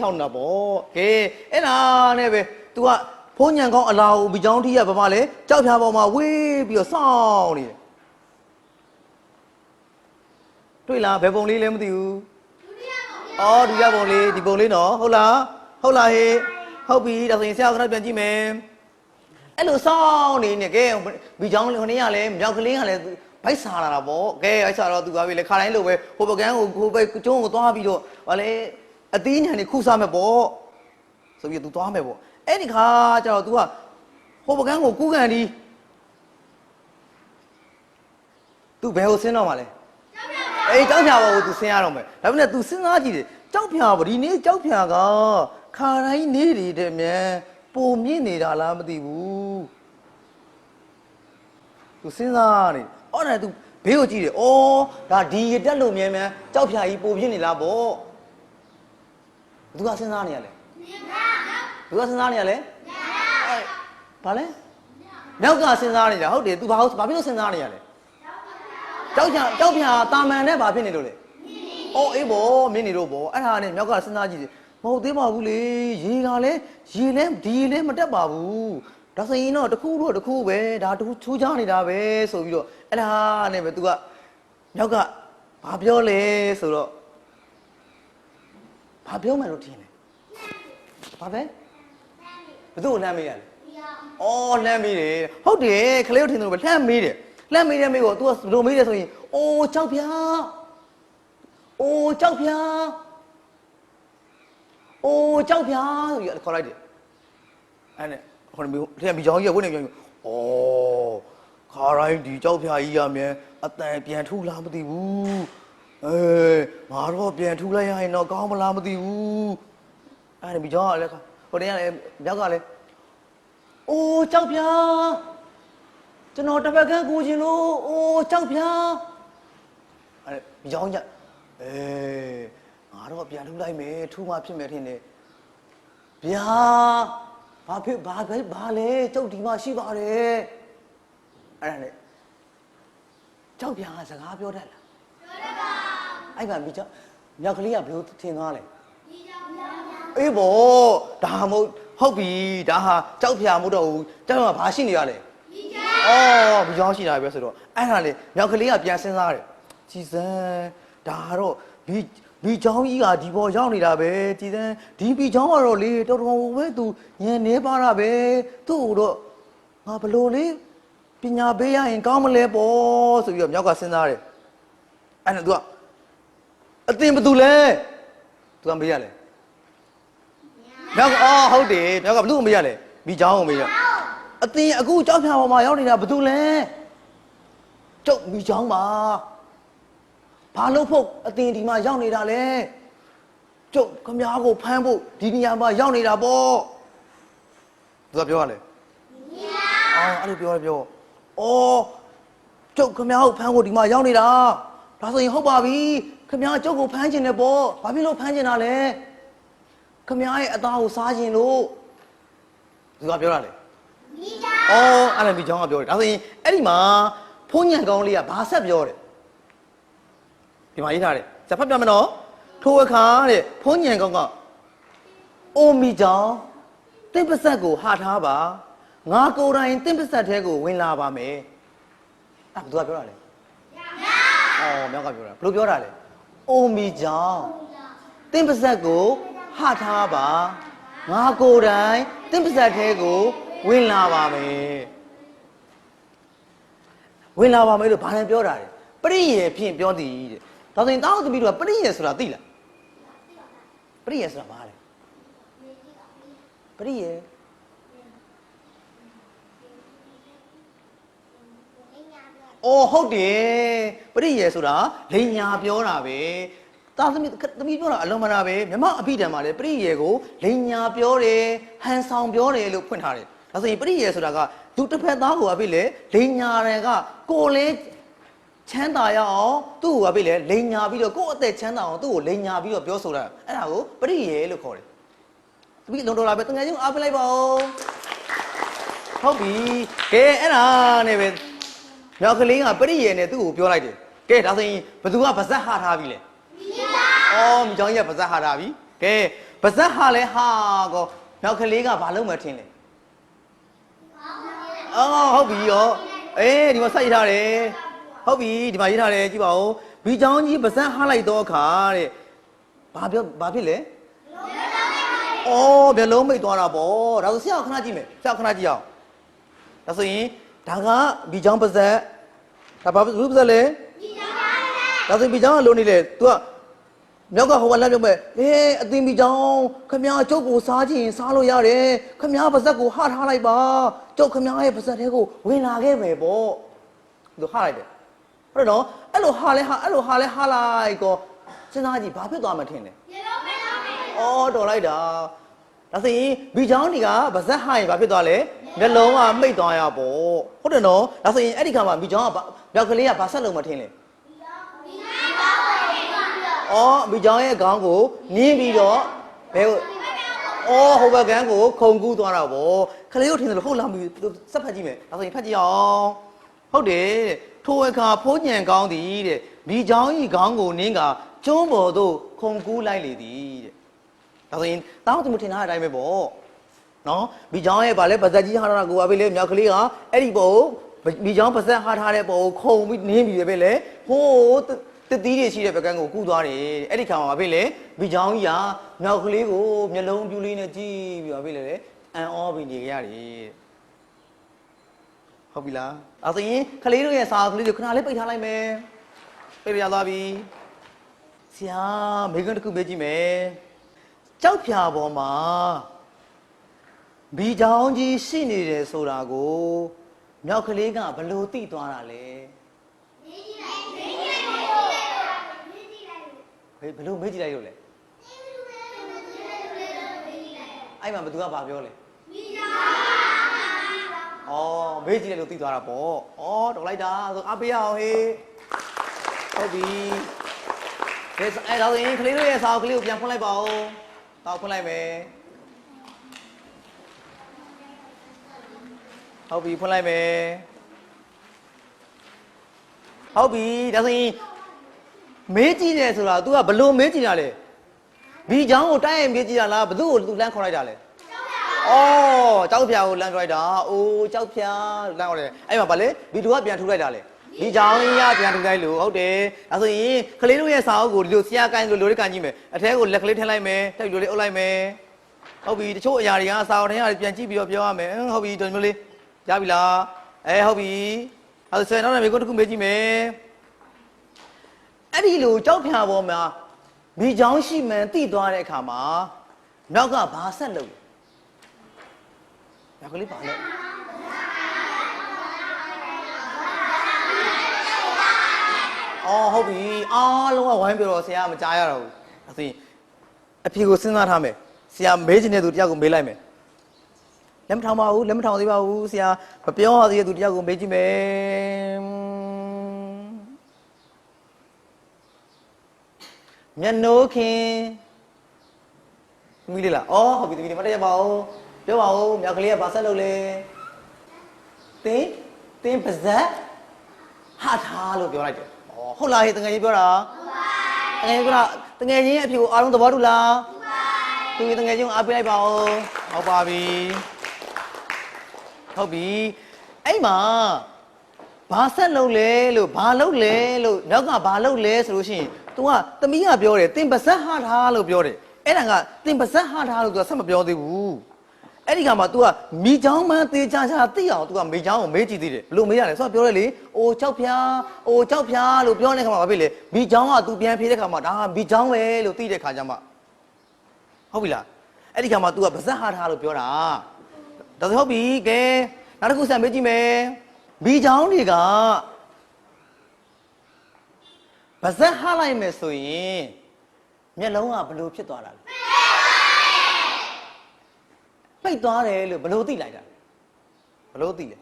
စောင့်နေတာပေါ့ကဲအဲ့ဒါနဲ့ပဲ तू ကဖုံးညံကောင်းအလာကိုမိချောင်းထီးကဘာမှလဲကြောက်ဖြာပေါ်မှာဝေးပြီးတော့စောင့်နေတယ်တွေ့လားဘယ်ပုံလေးလဲမသိဘူးဒုတိယပုံလေးဒီပုံလေးနော်ဟုတ်လားဟုတ်ဟေးဟုတ်ပြီဒါဆိုရင်ဆရာကပြန်ကြည့်မယ်အဲ့လိုစောင်းနေကဲမိချောင်းလေးခဏရလဲမြောက်ကလေးကလည်းဘိုက်စားလာတာပေါ့ကဲဘိုက်စားတော့သူကပြီလေခါတိုင်းလို့ပဲဟိုပကန်းကိုဟိုဘက်ကျုံးကိုသွားပြီးတော့ဗာလေအသီးညံနေခုစားမယ်ပေါ့ဆိုပြီး तू သွားမယ်ပေါ့အဲ့ဒီခါကျတော့ तू ကဟိုပကန်းကိုကူးကန်ဒီ तू ဘယ်ကိုဆင်းတော့မှာလဲကြောက်ဖြာပေါ်ကို तू ဆင်းရတော့မယ်ဒါပေမဲ့ तू စဉ်းစားကြည့်တယ်ကြောက်ဖြာပေါ်ဒီနေ့ကြောက်ဖြာကခါတိုင်းနေတယ်မြန်ပုံမြင့်နေတာလားမသိဘူးသူစဉ်းစားနေအဲ့ဒါ तू ဘေးကိုကြည့်တယ်ဒါဒီရတက်လို့မြန်မြန်ကြောက်ဖြာကြီးပုံမြင့်နေလားပေါ့ဘသူကစဉ်းစားနေရလဲဘသူကစဉ်းစားနေရလဲဘာလဲမြောက်ကစဉ်းစားနေတာဟုတ်တယ် तू ဘာဖြစ်လို့စဉ်းစားနေရလဲကြောက်ဖြာတာမန်နဲ့ဘာဖြစ်နေလို့လဲဘောမြင့်နေတော့ဘောအဲ့ဒါနဲ့မြောက်ကစဉ်းစားကြည့်တယ်မဟုတ်သေးပါဘူးလေရေကလည်းဒီလည်းမတက်ပါဘူးဒါဆိုရင်တော့တခုပဲဒါတခုထူးခြားနေတာပဲဆိုပြီးတော့အဲ့ဒါနဲ့ပဲ तू ကမြောက်ကဘာပြောလဲဆိုတော့ဘာပြောမှလို့ထင်လဲဘာပဲဘသူ့ကိုလှမ်းမေးရလဲလှမ်းမေးတယ်ဟုတ်တယ်ခလေးတို့ထင်တယ်ပဲလှမ်းမေးတယ်မေးကို तू ကဘယ်လိုမေးလဲဆိုရင်ကြောက်ဖြာကြောက်ဖြာကြောက်ဖြာဆိုပြီးခေါ်လိုက်တယ်အဲ့နဲ့ဟိုထဲမိချောင်းကြီးကဝိနေပြန်ပြီးခါတိုင်းဒီကြောက်ဖြာကြီးရမြန်အတန်ပြန်ထူလာမသိဘူး ငါတော့ပြန်ထူလိုက်ရရင်တော့ကောင်းမလားမသိဘူးအဲ့ဒါမိကြောင်းကလည်းဟိုတည်းကလည်းမြောက်ကလည်းအိုးကြောက်ပြာကျွန်တော်တစ်ဖက်ကန်းကူခြင်းလို့အိုးကြောက်ပြာအဲ့မိကြောင်းကငါတော့ပြန်ထူလိုက်မယ်ထူမှဖြစ်မယ်ထင်တယ်ဗျာဘာလဲကျုပ်ဒီမှာရှိပါတယ်အဲ့ဒါနဲ့ကြောက်ပြာကစကားပြောတတ်လားပြောတတ်ပါအဲ့ကမိကြောင်းမြောက်ကလေးကဘယ်လိုထင်သွားလဲအေးဘောဒါမဟုတ်ပြီဒါဟာကြောက်ပြာမဟုတ်တော့ဘူးကြောက်ကဘာရှိနေရလဲမိကြောင်းရှိတာပဲဆိုတော့အဲ့ဒါလေမြောက်ကလေးကပြန်စဉ်းစားတယ်ကြည်စမ်းဒါကတော့ဘီချောင်းကြီးကဒီပေါ်ရောက်နေတာပဲကြည်စမ်းဒီဘီချောင်းကတော့လေတော်တော်ပဲသူညံနေပါတာပဲသူ့တော့ငါဘလို့လေပညာပေးရရင်ကောင်းမလဲပေါ့ဆိုပြီးတော့မြောက်ကစဉ်းစားတယ်အဲ့နဲ့သူကအတင်ဘာတူလဲသူကမေးရလဲမြောက်ကဟုတ်တယ်မြောက်ကဘလို့မေးရလဲဘီချောင်းကိုမေးရအတင်အခုကြောက်ဖြာပေါ်မှာရောက်နေတာဘာတူလဲကျုပ်ဘီချောင်းပါဘာလို့ဖို့အတင်ဒီမှာရောက်နေတာလဲကျုပ်ခမားကိုဖမ်းဖို့ဒီနေရာမှာရောက်နေတာပေါ့သူကပြောရလဲအဲ့လိုပြောကျုပ်ခမားကိုဖမ်းဖို့ဒီမှာရောက်နေတာဒါဆိုရင်ဟုတ်ပါပြီခမားကျုပ်ကိုဖမ်းခြင်းနဲ့ပေါ့ဘာဖြစ်လို့ဖမ်းခြင်းတာလဲခမားရဲ့အသားကိုစားခြင်းလို့သူကပြောရလဲအဲ့ဒါမိချောင်းကပြောတယ်ဒါဆိုရင်အဲ့ဒီမှာဖုံးညံကောင်းလေးကဘာဆက်ပြောတယ်ဒီမှာရေးထားတယ်ဇာဖတ်ပြမယ်နော်ထိုအခါတဲ့ဖုံးညံကောင်းကအိုမိချောင်းတင့်ပစက်ကိုဟာထားပါငါကိုယ်တိုင်တင့်ပစက်ထဲကိုဝင်လာပါမယ်အဲ့ဘယ်သူကပြောတာလဲမြောက်ကပြောတာဘယ်လိုပြောတာလဲအိုမိချောင်းတင့်ပစက်ကိုဟာထားပါငါကိုယ်တိုင်တင့်ပစက်ထဲကိုဝင်လာပါမယ်ဝင်လာပါမယ်လို့ဘာလဲပြောတာလဲပရိယေဖြင့်ပြောသည်တဲ့ဒါဆိုရင်တောင်းသမီးတို့ကပရိယေဆိုတာသိလားပရိယေဆိုတာဘာလဲပရိယေဟုတ်တယ်ပရိယေဆိုတာလိန်ညာပြောတာပဲတာသမီးပြောတာအလုံးမနာပဲမြမအဘိဓမ္မာလဲပရိယေကိုလိန်ညာပြောတယ်ဟန်ဆောင်ပြောတယ်လို့ဖွင့်ထားတယ်ဒါဆိုရင်ပရိယေဆိုတာကသူတစ်ဖက်သားကိုအဘိလေလိန်ညာတွေကကိုလဲချမ်းသာရအောင်သူ့ကိုအဘိလေလိန်ညာပြီးတော့ကိုယ့်အသက်ချမ်းသာအောင်သူ့ကိုလိန်ညာပြီးတော့ပြောဆိုတာအဲ့ဒါကိုပရိယေလို့ခေါ်တယ်သမီးလုံးတော်လာပဲတကယ်ချင်းအားပေးလိုက်ပါဦးဟုတ်ပြီကဲအဲ့ဒါနဲ့ပဲမြောက်ကလေးကပရိယေနဲ့သူ့ကိုပြောလိုက်တယ်ကဲဒါဆိုရင်ဘသူကဗဇက်ဟာထားပြီလဲမိချောင်းကြီးကဗဇက်ဟာထားပြီကဲဗဇက်ဟာလဲဟာကောမြောက်ကလေးကဘာလုပ်မှထင်လဲဟုတ်ပြီရောဒီမှာစိုက်ထားတယ်ဟုတ်ပြီဒီမှာရေးထားတယ်ကြည့်ပါဦးမိချောင်းကြီးဗဇက်ဟာလိုက်တော့အခါတဲ့ဘာဖြစ်လဲမျက်လုံးမိတ်သွားတာပေါ့ဒါဆိုဆရာခဏကြည့်မယ်ဆရာခဏကြည့်အောင်ဒါဆိုရင်ဒါကမိချောင်းဗဇက်ဒါဘာလို့ဗဇက်လဲဒါဆိုမိချောင်းကလုံးနေလေ तू ကမြောက်ကဟိုကလမ်းပြောမဲ့အသင်မိချောင်းခမည်းကျုပ်ကိုစားခြင်းစားလို့ရတယ်ခမည်းဗဇက်ကိုဟာထားလိုက်ပါကျုပ်ခမည်းရဲ့ဗဇက်ထဲကိုဝင်လာခဲ့မယ်ပေါ့သူဟာလိုက်တယ်ဟုတ်တော့အဲ့လိုဟာလဲဟာလိုက်ကောစဉ်းစားကြည့်ဘာဖြစ်သွားမှထင်လဲတော်လိုက်တာဒါဆိုရင်မိချောင်းတွေကဗဇက်ဟာရင်ဘာဖြစ်သွားလဲမျက်လုံးကမိတ်သွားရပေါ့ဟုတ်တယ်နော်ဒါဆိုရင်အဲ့ဒီခါမှာမိချောင်းကမြောက်ကလေးကဘာဆက်လုံးမထင်လဲမိချောင်းရဲ့ခေါင်းကိုနင်းပြီးတော့ဘယ်ဟိုဘက်ကန်းကိုခုန်ကူးသွားတာပေါ့ခလေးတို့ထင်တယ်လို့ဟုတ်လားမသိစက်ဖတ်ကြည့်မယ်ဒါဆိုရင်ဖတ်ကြည့်အောင်ဟုတ်တယ်ထိုအခါဖိုးညံကောင်းသည်တဲ့မိချောင်းကြီးခေါင်းကိုနင်းကကျွန်းပေါ်သို့ခုန်ကူးလိုက်လေသည်တဲ့ဒါဆိုရင်တောင်းသူမထင်ထားတဲ့အတိုင်းပဲပေါ့နော်မိချောင်းရဲ့ဗာလဲပါဇက်ကြီးဟာတာကိုအဖေလေမြောက်ကလေးကအဲ့ဒီပေါ်မိချောင်းပါဇက်ဟာထားတဲ့ပေါ်ကိုခုန်ပြီးနင်းပြီးပဲလေဟိုးတတိတွေရှိတဲ့ဘက်ကန်းကိုကူးသွားတယ်အဲ့ဒီခါမှာအဖေလေမိချောင်းကြီးကမြောက်ကလေးကိုမျက်လုံးပြူလေးနဲ့ကြည့်ပြီးအဖေလေအန်အောပြီးနေကြရတယ်ဟုတ်ပြီလားဒါဆိုရင်ခလေးတို့ရဲ့စာကလေးတွေခဏလေးပိတ်ထားလိုက်မယ်ပိတ်ပြရသွားပြီဆရာမိကွန်းတစ်ခုပေးကြည့်မယ်ကြောက်ဖြာပေါ်မှာမိချောင်းကြီးရှိနေတယ်ဆိုတာကိုမြောက်ကလေးကဘလို့သိသွားတာလဲ ဘယ်လိုမေးကြည့်လိုက်လို့လဲအဲ့မှာဘသူကဘာပြောလဲမေးကြည့်လိုက်လို့သိသွားတာပေါ့တော်လိုက်တာဆိုအားပေးရအောင်ဟေးဟုတ်ပြီအဲ့ဒါဆိုရင်ကလေးတို့ရဲ့စာအုပ်ကလေးကိုပြန်ဖွင့်လိုက်ပါဦးစာအုပ်ဖွင့်လိုက်မယ်ဟုတ်ပြီဖွင့်လိုက်မယ်ဟုတ်ပြီဒါဆိုရင်မေးကြည့်တယ်ဆိုတာ तू ကဘလို့မေးကြည့်တာလဲဒီเจ้าကိုတိုက်ရင်မေးကြည့်တာလားဘသူ့ကို तू လမ်းခေါ်လိုက်တာလဲကြောက်ဖြာကိုလမ်းခေါ်လိုက်တာကြောက်ဖြာလမ်းခေါ်တယ်အဲ့မှာဗာလေဘီတူကပြန်ထူလိုက်တာလေဒီเจ้าကြီးကပြန်ထူလိုက်လို့ဟုတ်တယ်ဒါဆိုရင်ကလေးတို့ရဲ့စာအုပ်ကိုဒီလိုဆရာကိုင်းလိုလေးကန်ကြည့်မယ်အထဲကိုလက်ကလေးထည့်လိုက်မယ်တိုက်လိုလေးအုပ်လိုက်မယ်ဟုတ်ပြီတချို့အရာတွေကစာအုပ်ထဲကပြန်ကြည့်ပြီးတော့ပြောရမယ်ဟုတ်ပြီဒီမျိုးလေးရပြီလားဟုတ်ပြီအဲ့ဆိုရင်နောက်နေ့ကိုတစ်ခုမေးကြည့်မယ်အဲ့ဒီလိုကြောက်ဖြာပေါ်မှာမိချောင်းရှိမှန်တိသွားတဲ့အခါမှာနောက်ကဘာဆက်လုပ်လဲနောက်ကလေးပါလဲဟုတ်ပြီအားလုံးကဝိုင်းပြောတော့ဆရာမကြားရတော့ဘူးအဲ့ဒါအဖြေကိုစဉ်းစားထားမယ်ဆရာမေးချင်တဲ့သူတယောက်ကိုမေးလိုက်မယ်လက်မထောင်ပါဘူးလက်မထောင်သေးပါဘူးဆရာမပြောရသေးတဲ့သူတယောက်ကိုမေးကြည့်မယ်မျက်နှိုးခင်မိလေးလားဟုတ်ပြီတမီးမတက်ရပါဘူးပြောပါဦးမြောက်ကလေးကဘာဆက်လုပ်လဲတင်းပါဇက်ဟာထားလို့ပြောလိုက်တယ်ဟုတ်လားဟဲ့တငယ်ကြီးပြောတာတငယ်ချင်းအဖြေကိုအားလုံးသဘောတူလားတူပါတငယ်ချင်းကိုအားပေးလိုက်ပါဦးဟုတ်ပါပြီဟုတ်ပြီအဲ့မှာဘာဆက်လုပ်လဲလို့ဘာလုပ်လဲလို့နောက်ကဘာလုပ်လဲဆိုလို့ရှိရင် तू ကသမီးကပြောတယ်တင်ပါဇက်ဟာထားလို့ပြောတယ်အဲ့ဒါကတင်ပါဇက်ဟာထားလို့ तू ကဆက်မပြောသေးဘူးအဲ့ဒီကမှ तू ကမိချောင်းမှန်သေးချာသိအောင် तू ကမိချောင်းကိုမေးကြည့်သေးတယ်ဘလို့မေးရလဲဆိုတော့ပြောရလေကြောက်ဖြာလို့ပြောတဲ့ခါမှာဘာဖြစ်လဲမိချောင်းက तू ပြန်ဖြေတဲ့ခါမှာဒါကမိချောင်းပဲလို့သိတဲ့ခါကျမှဟုတ်ပြီလားအဲ့ဒီခါမှာ तू ကပါဇက်ဟာထားလို့ပြောတာဒါဆိုဟုတ်ပြီကဲနောက်တစ်ခုဆက်မေးကြည့်မယ်မိချောင်းတွေကပါဇက်ဟာလိုက်မယ်ဆိုရင်မျက်လုံးကဘလို့ဖြစ်သွားတာလဲပိတ်သွားတယ်လို့ဘလို့သိလိုက်တာဘလို့သိလဲ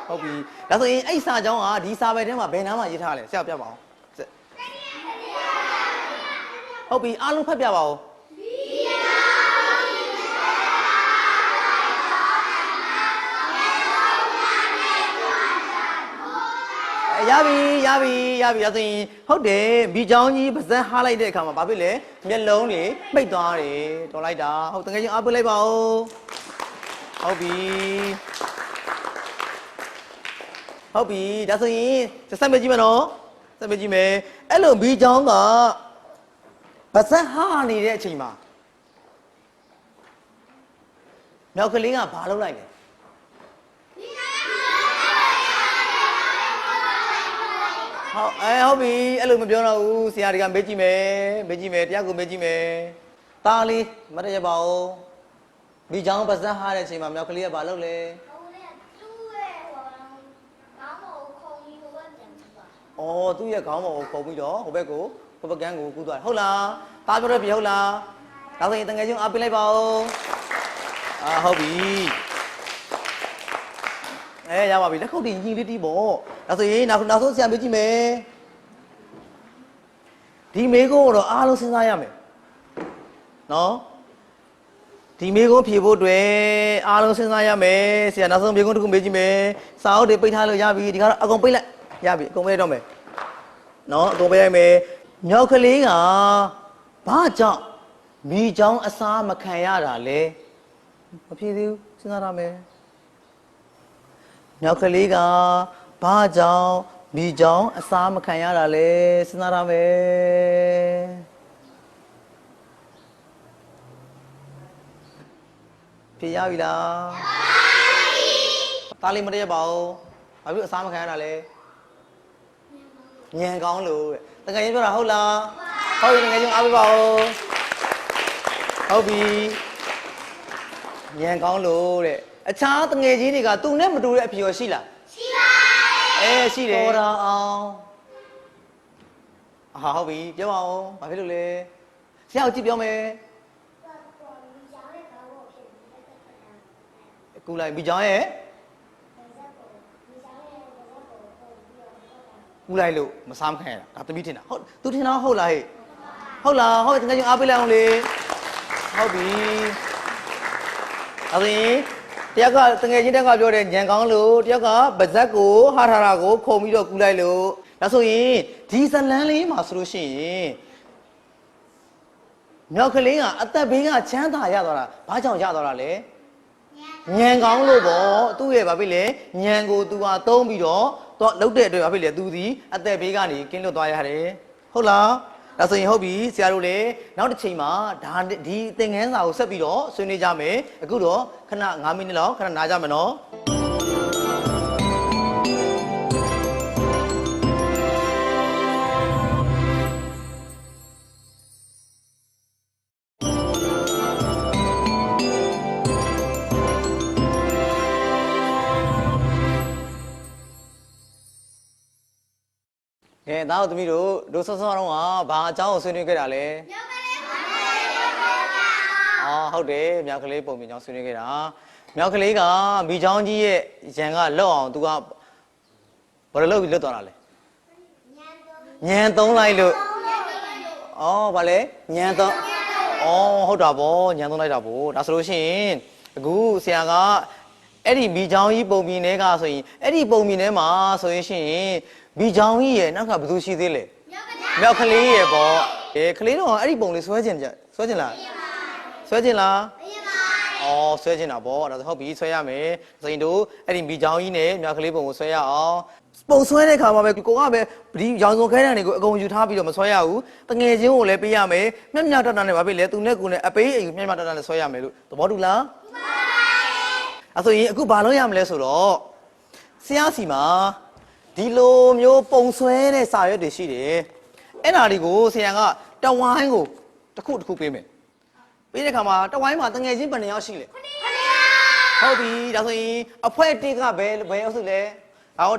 ဟုတ်ပြီဒါဆိုရင်အဲ့စာကြောင်းကဒီစာပဲထဲမှာဘယ်နားမှာရေးထားလဲဆရာပြပါအောင်ဟုတ်ပြီအားလုံးဖတ်ပြပါဦးရပြီဒါဆိုရင်ဟုတ်တယ်မိချောင်းကြီးပါဇက်ဟားလိုက်တဲ့အခါမှာဘာဖြစ်လဲမျက်လုံးတွေပိတ်သွားတယ်တော်လိုက်တာဟုတ်တကယ်ချင်းအားပေးလိုက်ပါဦးဟုတ်ပြီဒါဆိုရင်ဆက်မကြည့်မနော်ဆက်မကြည့်မယ်အဲ့လိုမိချောင်းကပါဇက်ဟားနေတဲ့အချိန်မှာမြောက်ကလေးကဘာလုပ်လိုက်လဲဟုတ်ပြီအဲ့လိုမပြောတော့ဘူးဆရာတွေကမေးကြည့်မယ်တရားကိုမေးကြည့်မယ်တားလေးမတရပါဘူးမိချောင်းပါဇက်ဟားတဲ့အချိန်မှာမြောက်ကလေးကဘာလုပ်လဲသူ့ရဲ့ခေါင်းပေါ်ကိုခုံပြီးတော့ဟိုဘက်ကိုဟိုဘက်ကန်းကိုကူးသွားတယ်ဟုတ်လားတားပြောတော့ပြီဟုတ်လားဒါဆိုရင်တငယ်ချင်းအားပေးလိုက်ပါဦးဟုတ်ပြီရပါပြီလက်ခုပ်တင်ကြီးလေးတီးပေါ့ဒါဆိုရင်နောက်ဆုံးဆရာမေးကြည့်မယ်ဒီမေးခွန်းကိုတော့အားလုံးစဉ်းစားရမယ်နော်ဒီမေးခွန်းဖြေဖို့အတွက်အားလုံးစဉ်းစားရမယ်ဆရာနောက်ဆုံးမေးခွန်းတစ်ခုမေးကြည့်မယ်စာအုပ်တွေပိတ်ထားလို့ရပြီဒီကတော့အကုန်ပိတ်လိုက်ရပြီအကုန်ပိတ်တော့မယ်နော်အကုန်ပိတ်လိုက်မယ်မြောက်ကလေးကဘာကြောင့်မိချောင်းအစားမခံရတာလဲမဖြေသေးဘူးစဉ်းစားရမယ်မြောက်ကလေးကဘာကြောင့်မိချောင်းအစားမခံရတာလဲစဉ်းစားရမယ်ဖြေရပြီလားတားလေးမတည့်ရပါဘူးဘာဖြစ်အစားမခံရတာလဲညံကောင်းလို့တကယ်ရင်ပြောတာဟုတ်လားဟုတ်ပြီတကယ်ရင်အားပေးပါဦးဟုတ်ပြီညံကောင်းလို့တဲ့အခြားတငယ်ချင်းတွေကသူနဲ့မတူတဲ့အဖြေရောရှိလားရှိပါတယ်ရှိတယ်ပေါ်တာအောင် ဟုတ်ပြီပြောပါဦးဘာဖြစ်လို့လဲဆရာကိုကြည့်ပြောမယ်ကူလိုက်မိချောင်းရဲ့ကူလိုက်လို့မစားမခံရတာဒါသမီးထင်တာဟုတ်သူထင်တာဟုတ်လားဟဲ့ဟုတ်လားဟုတ်တကယ်ချင်းအားပေးလိုက်အောင်လေဟုတ်ပြီအဲ့ဒီတယောက်ကတငယ်ချင်းတယောက်ကပြောတယ်ညံကောင်းလို့တယောက်ကပါဇက်ကိုဟာထားတာကိုခုံပြီးတော့ကူလိုက်လို့ဒါဆိုရင်ဒီဇလန်းလေးမှာဆိုလို့ရှိရင်မြောက်ကလေးကအသက်ဘေးကချမ်းသာရသွားတာဘာကြောင့်ရသွားတာလဲညံကောင်းလို့ပေါ့သူ့ရဲ့ဘာဖြစ်လဲညံကိုသူဟာသုံးပြီးတော့လှုပ်တဲ့အတွက်ဘာဖြစ်လဲသူဒီအသက်ဘေးကနေကင်းလွတ်သွားရတယ်ဟုတ်လားဒါဆိုရင်ဟုတ်ပြီဆရာတို့လည်းနောက်တစ်ချိန်မှာဒါဒီသင်ခန်းစာကိုဆက်ပြီးတော့ဆွေးနွေးကြမယ်အခုတော့ခဏ9မိနစ်လောက်ခဏနားကြမယ်နော်ကဲဒါတို့သမီးတို့ဆော့ဆော့တော့ဘာအကြောင်းကိုဆွေးနွေးခဲ့တာလဲမြောက်ကလေးပုံမြင်ဟုတ်တယ်မြောက်ကလေးပုံမြင်ကြောင်းဆွေးနွေးခဲ့တာမြောက်ကလေးကမိချောင်းကြီးရဲ့ရန်ကလွတ်အောင်သူကဘာလို့လုပ်ပြီးလွတ်သွားတာလဲညံသုံးလိုက်လို့ဩဘာလဲညံသုံးဩဟုတ်တာဗောညံသုံးလိုက်တာဗောဒါဆိုလို့ရှိရင်အခုဆရာကအဲ့ဒီမိချောင်းကြီးပုံမြင်ထဲကဆိုရင်အဲ့ဒီပုံမြင်ထဲမှာဆိုရင်ရှင်မိချောင်းကြီးရဲ့နောက်ကဘယ်သူရှိသေးလဲမြောက်ကလေးရဲ့ပေါ့ကလေးတော့အဲ့ဒီပုံလေးဆွဲကျင်လားဆွဲကျင်လားဆွဲကျင်တာပေါ့ဒါဆိုဟုတ်ပြီဆွဲရမယ်ဆိုရင်တို့အဲ့ဒီမိချောင်းကြီးနဲ့မြောက်ကလေးပုံကိုဆွဲရအောင်ပုံဆွဲတဲ့ခါမှာပဲကိုကပဲဒီရောင်စုံခဲတန်းတွေကိုအကုန်ယူထားပြီးတော့မဆွဲရဘူးတငယ်ချင်းကိုလည်းပေးရမယ်မျက်မျက်တတနဲ့ဘာဖြစ်လဲသူနဲ့ကိုနဲ့အပေးအိမ်မျက်မျက်တတနဲ့ဆွဲရမယ်လို့သဘောတူလားအဲ့ဆိုရင်အခုဘာလုပ်ရမလဲဆိုတော့ဆရာစီမှာဒီလိုမျိုးပုံဆွဲတဲ့စာရွက်တွေရှိတယ်အဲ့ဒါတွေကိုဆရာကတဝိုင်းကိုတစ်ခုပေးမယ်ပေးတဲ့ခါမှာတဝိုင်းမှာတငယ်ချင်းဘယ်နှယောက်ရှိလဲဟုတ်ပြီဒါဆိုရင်အဖွဲ့တစ်ကဘယ်အုပ်စုလဲ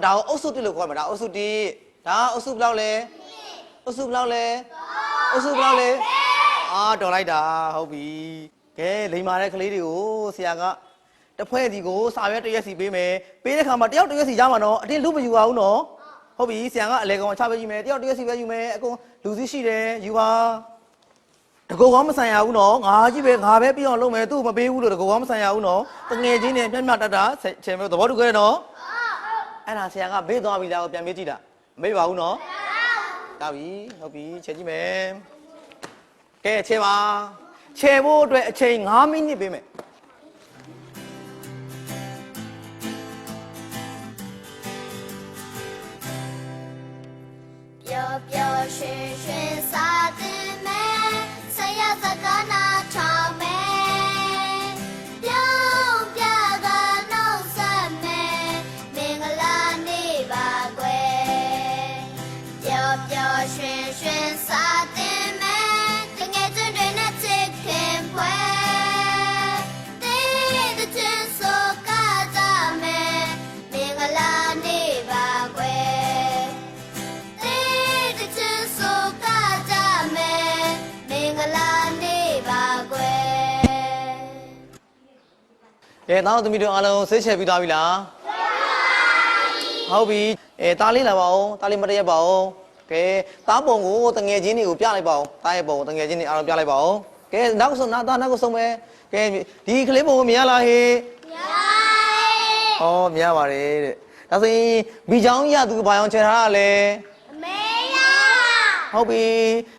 ဒါကိုအုပ်စုတစ်လို့ခေါ်မှာဒါအုပ်စုတစ်ဒါအုပ်စုဘယ်လောက်လဲအုပ်စုဘယ်လောက်လဲတော်လိုက်တာဟုတ်ပြီကဲလိမ္မာတဲ့ကလေးတွေကိုဆရာကတစ်ဖွဲ့စီကိုစာရွက်တစ်ရက်စီပေးမယ်ပေးတဲ့ခါမှာတယောက်တစ်ရက်စီရမှာနော်အတင်းလူမယူပါဘူးနော်ဟုတ်ပြီဆရာကအလဲကောင်ချပေးယူမယ်တယောက်တစ်ရက်စီပဲယူမယ်အကုန်လူစည်းရှိတယ်ယူပါတကူကောင်းမဆန်ရဘူးနော်ငါကြီးပဲငါပဲပြီးအောင်လုပ်မယ်သူ့မပေးဘူးလို့တကူကောင်းမဆန်ရဘူးနော်တငယ်ချင်းနဲ့မျက်မျက်တတချင်မယ်သဘောတူခဲ့နော်အဲ့ဒါဆရာကမေ့သွားပြီလားကိုပြန်မေ့ကြည့်တာမေ့ပါဘူးနော်တာပြီဟုတ်ပြီချက်ကြည့်မယ်ကဲချေပါချေဖို့အတွက်အချိန်9မိနစ်ပေးမယ်ပျော်ရွှင်ရွှင်စားတင်မယ်ဆရာစကားနာချောင်းမယ်ပြောင်းပြကနှုတ်ဆက်မယ်မင်္ဂလာနေ့ပါကွယ်ပျော်ရွှင်ရွှင်စားတင်မယ်တငယ်ချင်းတွေနဲ့ချစ်ခင်ပွဲတင်းတဲ့ချင်းဆိုကားကြမယ်မင်္ဂလာနေ့ပါကွယ်ကဲသားတို့သမီးတို့အားလုံးဆေးချပြီးသွားပြီလားဟုတ်ပြီသားလေးလာပါဦးသားလေးမတရက်ပါဦးကဲသားပုံကိုတငယ်ချင်းတွေကိုပြလိုက်ပါဦးသားရဲ့ပုံကိုတငယ်ချင်းတွေအားလုံးပြလိုက်ပါဦးကဲနောက်ဆုံးသားနောက်ဆုံးပဲကဲဒီကလေးပုံကိုမြင်ရလားဟေးမြင်ပါမြင်ရပါတယ်တဲ့ဒါဆိုရင်မိချောင်းကြီးကသူဘာအောင်ချင်ထားတာလဲအမေရဟုတ်ပြီ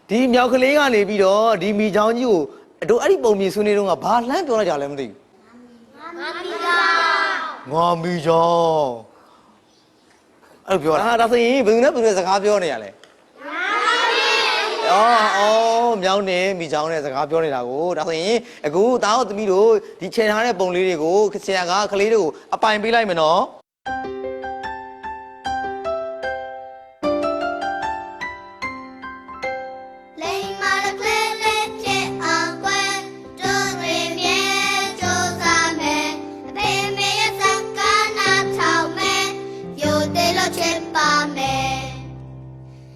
ဒီမြောက်ကလေးကနေပြီးတော့ဒီမိချောင်းကြီးကိုတို့အဲ့ဒီပုံမြင်ဆွေးနေတော့ကဘာလှမ်းပြောလိုက်ကြလဲမသိဘူးငါမီချောင်းအဲ့လိုပြောတာဒါဆိုရင်ဘယ်သူနဲ့စကားပြောနေရလဲမြောင်းနေမိချောင်းနဲ့စကားပြောနေတာကိုဒါဆိုရင်အခုသားတို့သမီးတို့ဒီချိန်ထားတဲ့ပုံလေးတွေကိုဆရာကကလေးတွေကိုအပိုင်ပေးလိုက်မယ်နော်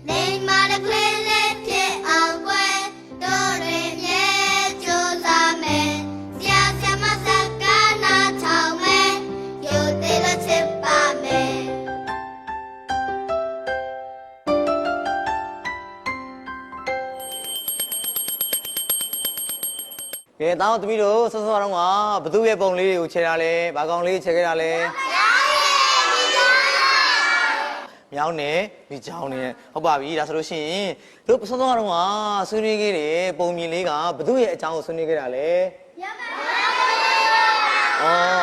Name my ကဲတောင်းသမီးတို့စောစောတော့ကဘသူရဲ့ပုံလေးတွေကိုခြေထားလဲဘာကောင်လေးခြေခဲ့တာလဲမြောင်းနေမိချောင်းနေဟုတ်ပါပြီဒါဆိုလို့ရှိရင်တို့စောစောတော့ကဆွေးနွေးခဲ့တယ်ပုံမြင်လေးကဘသူရဲ့အကြောင်းကိုဆွေးနွေးခဲ့တာလဲ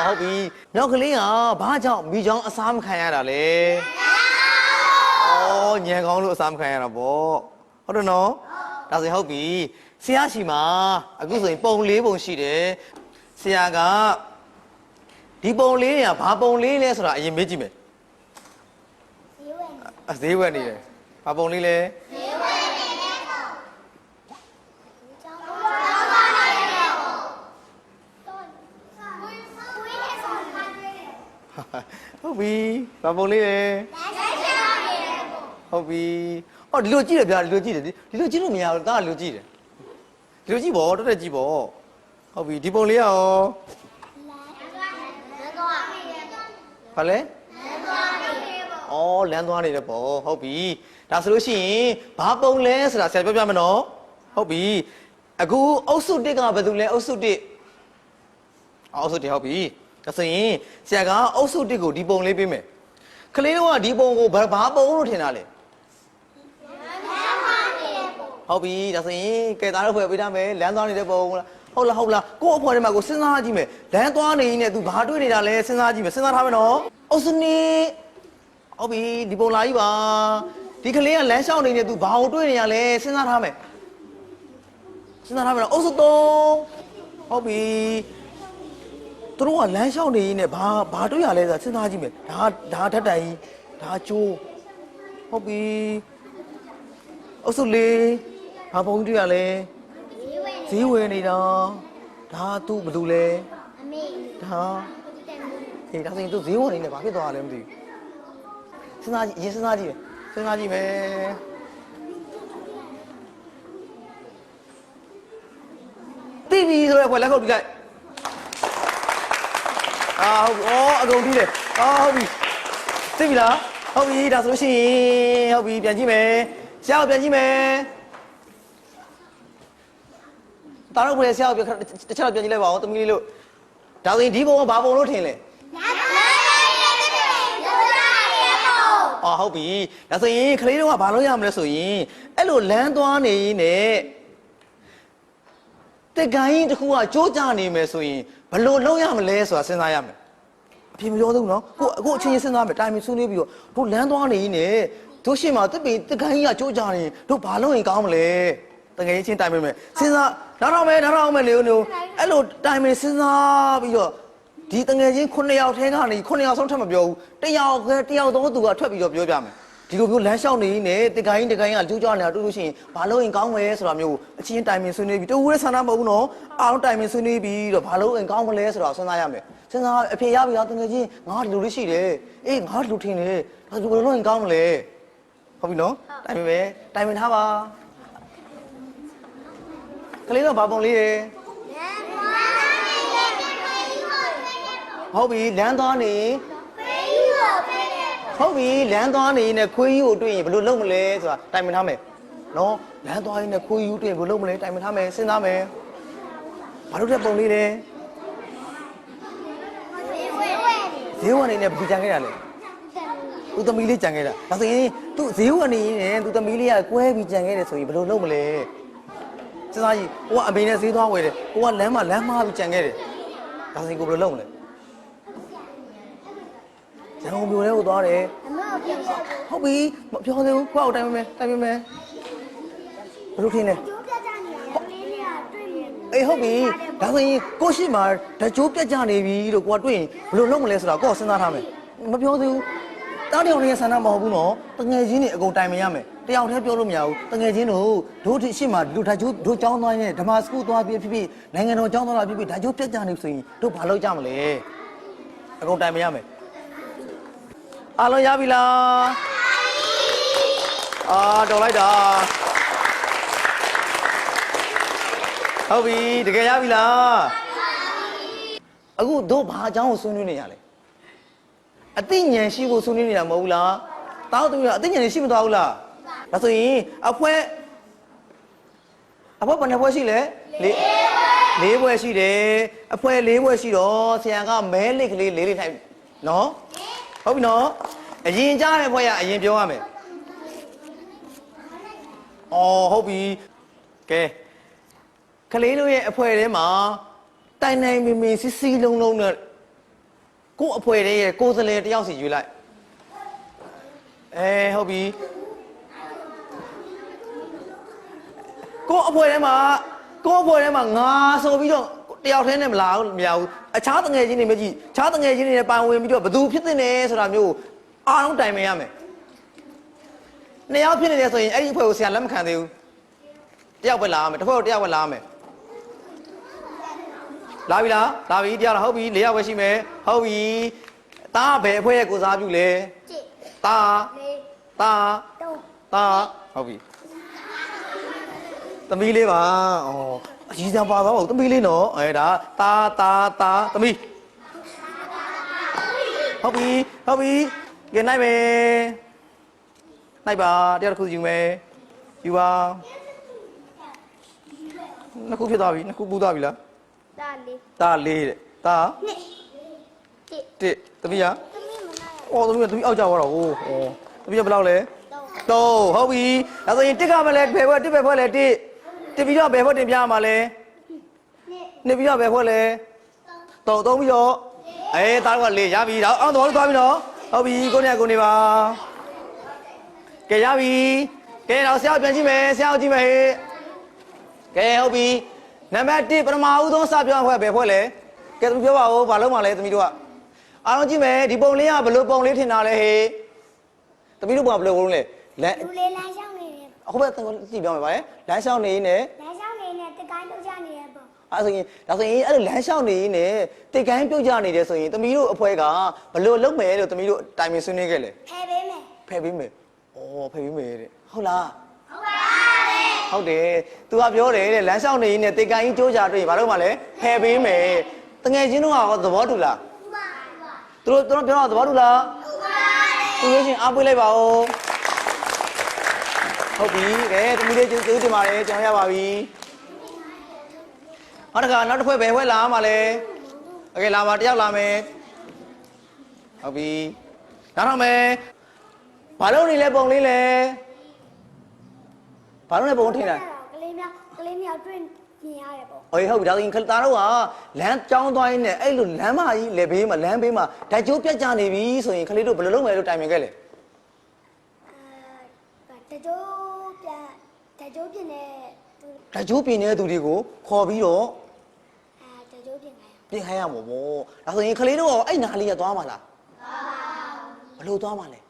ဟုတ်ပြီမြောက်ကလေးကဘာကြောင့်မိချောင်းအစားမခံရတာလဲညံကောင်းလို့အစားမခံရတာပေါ့ဟုတ်တယ်နော်ဒါဆိုဟုတ်ပြီဆရာရှိမှာအခုဆိုရင်ပုံ၄ပုံရှိတယ်ဆရာကဒီပုံလေးတွေကဘာပုံလေးလဲဆိုတာအရင်မေးကြည့်မယ်ဈေးဝယ်နေတယ်ဘာပုံလေးလဲဈေးဝယ်နေတဲ့ပုံဟုတ်ပြီဘာပုံလေးလဲဟုတ်ပြီဒီလိုကြည့်တယ်ဗျာဒီလိုကြည့်တယ်ဒီလိုကြည့်လို့မရဘူးဒါကဒီလိုကြည့်တယ်ဒီလိုကြည့်ပေါ့တော်တော်ကြည့်ပေါ့ဟုတ်ပြီဒီပုံလေးရောဘာလဲလမ်းသွားနေတဲ့ပုံဟုတ်ပြီဒါဆိုလို့ရှိရင်ဘာပုံလဲဆိုတာဆရာပြောပြမယ်နော်ဟုတ်ပြီအခုအုပ်စု1ကဘယ်သူလဲအုပ်စု1အုပ်စု1ဟုတ်ပြီဒါဆိုရင်ဆရာကအုပ်စု1ကိုဒီပုံလေးပေးမယ်ကလေးတို့ကဒီပုံကိုဘာပုံလို့ထင်တာလဲဟုတ်ပြီဒါဆိုရင်ကဲသားတို့ဖွဲ့ပေးထားမယ်လမ်းသွားနေတဲ့ပုံဟုတ်လားကို့အဖွဲထဲမှာကိုစဉ်းစားကြည့်မယ်လမ်းသွားနေနေ तू ဘာတွေ့နေတာလဲစဉ်းစားကြည့်မယ်စဉ်းစားထားမယ်နော်အုပ်စုနေဟုတ်ပြီဒီပုံလာကြီးပါဒီကလေးကလမ်းလျှောက်နေနေ तू ဘာကိုတွေ့နေရလဲစဉ်းစားထားမယ်နော်အုပ်စု3ဟုတ်ပြီသူတို့ကလမ်းလျှောက်နေနေနဲ့ဘာတွေ့ရလဲဆိုတာစဉ်းစားကြည့်မယ်ဒါဓာတ်တိုင်ကြီးဒါကျိုးဟုတ်ပြီအုပ်စု4ဘာပုံတွေ့ရလဲဈေးဝယ်နေတာဒါသူ့ဘယ်သူလဲအမေဒါဟေးဒါဆိုရင်သူဈေးဝယ်နေတယ်ဘာဖြစ်သွားလဲမသိဘူးစဉ်းစားကြည့်မယ်တီဗီဆိုတဲ့ဘွယ်လက်ခုပ်တီးလိုက်ဟုတ်အကုန်တီးတယ်ဟုတ်ပြီသိပြီလားဟုတ်ပြီဒါဆိုလို့ရှိရင်ဟုတ်ပြီပြန်ကြည့်မယ်ဆရာပြန်ကြည့်မယ်တားတော့ဘယ်ဆရာပြန်တစ်ချက်ပြန်ကြည့်လိုက်ပါဦးသမီးလေးလို့ဒါဆိုရင်ဒီပုံကဘာပုံလို့ထင်လဲဟုတ်ပြီဒါဆိုရင်ခလေးတို့ကဘာလို့ရမလဲဆိုရင်အဲ့လိုလမ်းသွားနေနဲ့တက်ကိုင်းတစ်ခုကကြိုးကြနေမယ်ဆိုရင်ဘလို့လုံးရမလဲဆိုတာစဉ်းစားရမယ်အပြင်မပြောသေးဘူးနော်အခုအချင်းချင်းစဉ်းစားမယ်တိုင်မီဆွေးနွေးပြီးတော့တို့လမ်းသွားနေနဲ့တို့ရှေ့မှာတက်ကိုင်းကြီးကကြိုးကြနေတို့ဘာလို့ရင်ကောင်းမလဲတကယ်ချင်းတိုင်မယ်စဉ်းစားနားထောင်မယ်လေဦးအဲ့လိုတိုင်မယ်စဉ်းစားပြီးတော့ဒီတငယ်ချင်း9ယောက်ထဲကနေ9ယောက်ဆုံးထပ်မပြောဘူးတယောက်တော့သူကထွက်ပြီးတော့ပြောပြမယ်ဒီလိုမျိုးလမ်းလျှောက်နေနေတကိုင်းကကြိုးကြောနေတာတွေ့လို့ရှိရင်ဘာလို့ရင်ကောင်းမယ်ဆိုတာမျိုးအချင်းတိုင်မင်ဆွေးနွေးပြီးတူရဲ့ဆန္ဒမဟုတ်ဘူးနော်အားလုံးတိုင်မင်ဆွေးနွေးပြီးတော့ဘာလို့ရင်ကောင်းမလဲဆိုတာစဉ်းစားရမယ်စဉ်းစားအဖေရပြီလားတကယ်ချင်းငါဒီလိုလေးရှိတယ်အေးငါဒီလိုထင်တယ်ဒါဆိုဘယ်လိုရင်ကောင်းမလဲဟုတ်ပြီနော်တိုင်မင်ထားပါကလေးတော့ဘာပုံလေးရယ်ဟုတ်ပြီလမ်းသွားနေဟုတ်ပြီလမ်းသွားနေနဲ့ခွေးကြီးကိုတွေ့ရင်ဘယ်လိုလုပ်မလဲဆိုတာတိုင်ပင်ထားမယ်နော်လမ်းသွားရင်နဲ့ခွေးကြီးတွေ့ရင်ဘယ်လိုလုပ်မလဲတိုင်ပင်ထားမယ်စဉ်းစားမယ်ဘာလို့တဲ့ပုံလေးလဲဈေးဝယ်နေနဲ့ဘယ်ကြံခဲ့တာလဲသူသမီးလေးကြံခဲ့တာဒါဆိုရင်သူဈေးဝယ်နေနဲ့သူသမီးလေးကကွဲပြီးကြံခဲ့တယ်ဆိုရင်ဘယ်လိုလုပ်မလဲစဉ်းစားကြည့်ကိုကအမေနဲ့ဈေးသွားဝယ်တယ်ကိုကလမ်းမှာပြီးကြံခဲ့တယ်ဒါဆိုရင်ကိုဘယ်လိုလုပ်မလဲရန်ကုန်မြို့ထဲကိုသွားတယ်ဟုတ်ပြီမပြောသေးဘူးကိုယ့်အောက်တိုင်မယ်ဘယ်လိုထင်လဲအေးဟုတ်ပြီဒါဆိုရင်ကိုရှိမှာဓာတ်ကြိုးပြတ်ကြနေပြီလို့ကိုကတွေ့ရင်ဘယ်လိုလုပ်မလဲဆိုတာကိုယ်စဉ်းစားထားမယ်မပြောသေးဘူးတားတယောက်လေးရဲ့ဆန္ဒမဟုတ်ဘူးနော်တငယ်ချင်းတွေအကုန်တိုင်မရမယ်တယောက်တည်းပြောလို့မရဘူးတငယ်ချင်းတို့ဒီရှိမှာလူဓာတ်ကြိုးတို့ကျောင်းသွားနေဓမ္မစကူသွားပြီးဖြစ်နိုင်ငံတော်ကျောင်းသွားတာဖြစ်ဓာတ်ကြိုးပြတ်ကြနေဆိုရင်တို့ဘာလုပ်ကြမလဲအကုန်တိုင်မရမယ်အားလုံးရပြီလားတော်လိုက်တာဟုတ်ပြီတကယ်ရပြီလားအခုတို့ဘာအကြောင်းကိုဆွေးနွေးနေရလဲအသိဉာဏ်ရှိဖို့ဆွေးနွေးနေတာမဟုတ်ဘူးလားတောင်းသူကအသိဉာဏ်ရှိမသွားဘူးလားဒါဆိုရင်အဖွဲဘယ်နှဖွဲရှိလဲ၄ဖွဲ လေးဘွဲရှိတယ်အဖွဲလေးဘွဲရှိတော့ဆရာကမဲလစ်ကလေးလေးထိုင်နော်ဟုတ်ပြီနော်အရင်ကြားတဲ့ဘွဲကအရင်ပြောရမယ်အော်ဟုတ်ပြီကဲကလေးတို့ရဲ့အဖွဲထဲမှာတိုင်တိုင်မင်မင်စစ်စစ်လုံးလုံးနဲ့ကို့အဖွဲရဲ့ကိုယ်စလဲတယောက်စီယူလိုက်ဟုတ်ပြီကို့အဖွဲထဲမှာငါဆိုပြီးတော့တယောက်တည်းနဲ့မလာဘူးမရဘူးအခြားတငယ်ချင်းတွေမကြည့်အခြားတငယ်ချင်းတွေနဲ့ပါဝင်ပြီးတော့ဘသူဖြစ်တဲ့နေဆိုတာမျိုးအားလုံးတိုင်ပင်ရမယ်နှစ်ယောက်ဖြစ်နေတယ်ဆိုရင်အဲ့ဒီအဖွဲကိုဆရာလက်မခံသေးဘူးတယောက်ပဲလာရမယ်တစ်ဖွဲ့ကိုတယောက်ပဲလာရမယ်လာပြီလားလာပြီတရားလားဟုတ်ပြီ၄ယောက်ပဲရှိမယ်ဟုတ်ပြီတားဘယ်အဖွဲရဲ့ကိုစားပြုလဲတားဟုတ်ပြီသမီးလေးပါဩအကြီးစားပါသွားပါဦးသမီးလေးနော်ဒါတာသမီးဟုတ်ပြီကဲနိုင်မယ်နိုင်ပါတရားတစ်ခုယူမယ်ယူပါနှစ်ခုဖြစ်သွားပြီနှစ်ခုပူသွားပြီလားတာလေးတဲ့တာတစ်သမီးရသမီးအောက်ကြသွားတော့ဟိုသမီးကဘယ်လောက်လဲတော့ဟုတ်ပြီဒါဆိုရင်တစ်ကမလဲဘယ်ဘွဲတစ်ပဲဖွဲ့လဲတစ်ပြီးတော့ဘယ်ဘွဲတင်ပြရမှာလဲနှစ်ပြီးတော့ဘယ်ဘွဲလဲတော့သုံးပြီးတော့တားတော့လေးရပြီတော့အောင်းတော်လို့သွားပြီနော်ဟုတ်ပြီကိုနေပါကဲရပြီကဲတော့ဆရာပြန်ကြည့်မယ်ဆရာကြည့်မယ်ဟေ့ကဲဟုတ်ပြီနံပါတ်1ပထမဦးဆုံးစပြောဖွဲ့ဘယ်ဖွဲ့လဲကဲသူပြောပါဦးဘာလုံးမှလဲသမီးတို့ကအားလုံးကြည့်မယ်ဒီပုံလေးကဘလို့ပုံလေးထင်တာလဲဟေ့သမီးတို့ကဘလို့ပုံလဲလူလေးလမ်းလျှောက်နေတယ်အခုပဲကြည့်ပြောမယ်ဗါလေလမ်းလျှောက်နေနေတကိုင်းပြုတ်ကြနေတယ်ပေါ့ဒါဆိုရင်အဲ့လိုလမ်းလျှောက်နေနေတိတ်ကိုင်းပြုတ်ကြနေတယ်ဆိုရင်သမီးတို့အဖွဲကဘလို့လုံးမယ်လို့သမီးတို့တိုင်ပင်ဆွေးနွေးခဲ့လေဖယ်ပေးမယ်ဖယ်ပေးမယ်တဲ့ဟုတ်လားဟုတ်တယ်သူကပြောတယ်တဲ့လမ်းလျှောက်နေနေတိတ်ကိုင်းကြီးကြိုးကြတွေ့ဘာလို့မှလဲဖယ်ပေးမယ်တငယ်ချင်းတို့ကသဘောတူလားသူတို့ပြောတော့သဘောတူလားသူလို့ရှင်အားပေးလိုက်ပါဦးဟုတ်ပြီကဲသမီးလေးကျေးဇူးတင်ပါတယ်ကျွန်တော်ရပါပြီနောက်တစ်ဖွဲ့ဘယ်ဖွဲ့လာမှာလဲโอเคလာပါတယောက်လာမယ်ဟုတ်ပြီနောက်တော့မယ်ဘာလို့နေလဲပုံလေးလဲဘာလို့လဲပုံထင်တာကလေးမြောက်တွေ့မြင်ရတယ်ပေါ့ဟုတ်ပြီဒါဆိုရင်ခသားတို့ကလမ်းကြောင်းသွားရင်းနဲ့အဲ့လိုလမ်းမကြီးလေဘေးမှာလမ်းဘေးမှာဓာတ်ကြိုးပြတ်ကြနေပြီဆိုရင်ခလေးတို့ဘယ်လိုလုပ်မယ်လို့တိုင်ပင်ခဲ့လဲဓာတ်ကြိုးပြင်တဲ့သူတွေကိုခေါ်ပြီးတော့ဓာတ်ကြိုးပြင်ခိုင်းရမှာပေါ့ဒါဆိုရင်ခလေးတို့ကအဲ့နားလေးကသွားမှာလားဘယ်လိုသွားမှာလဲ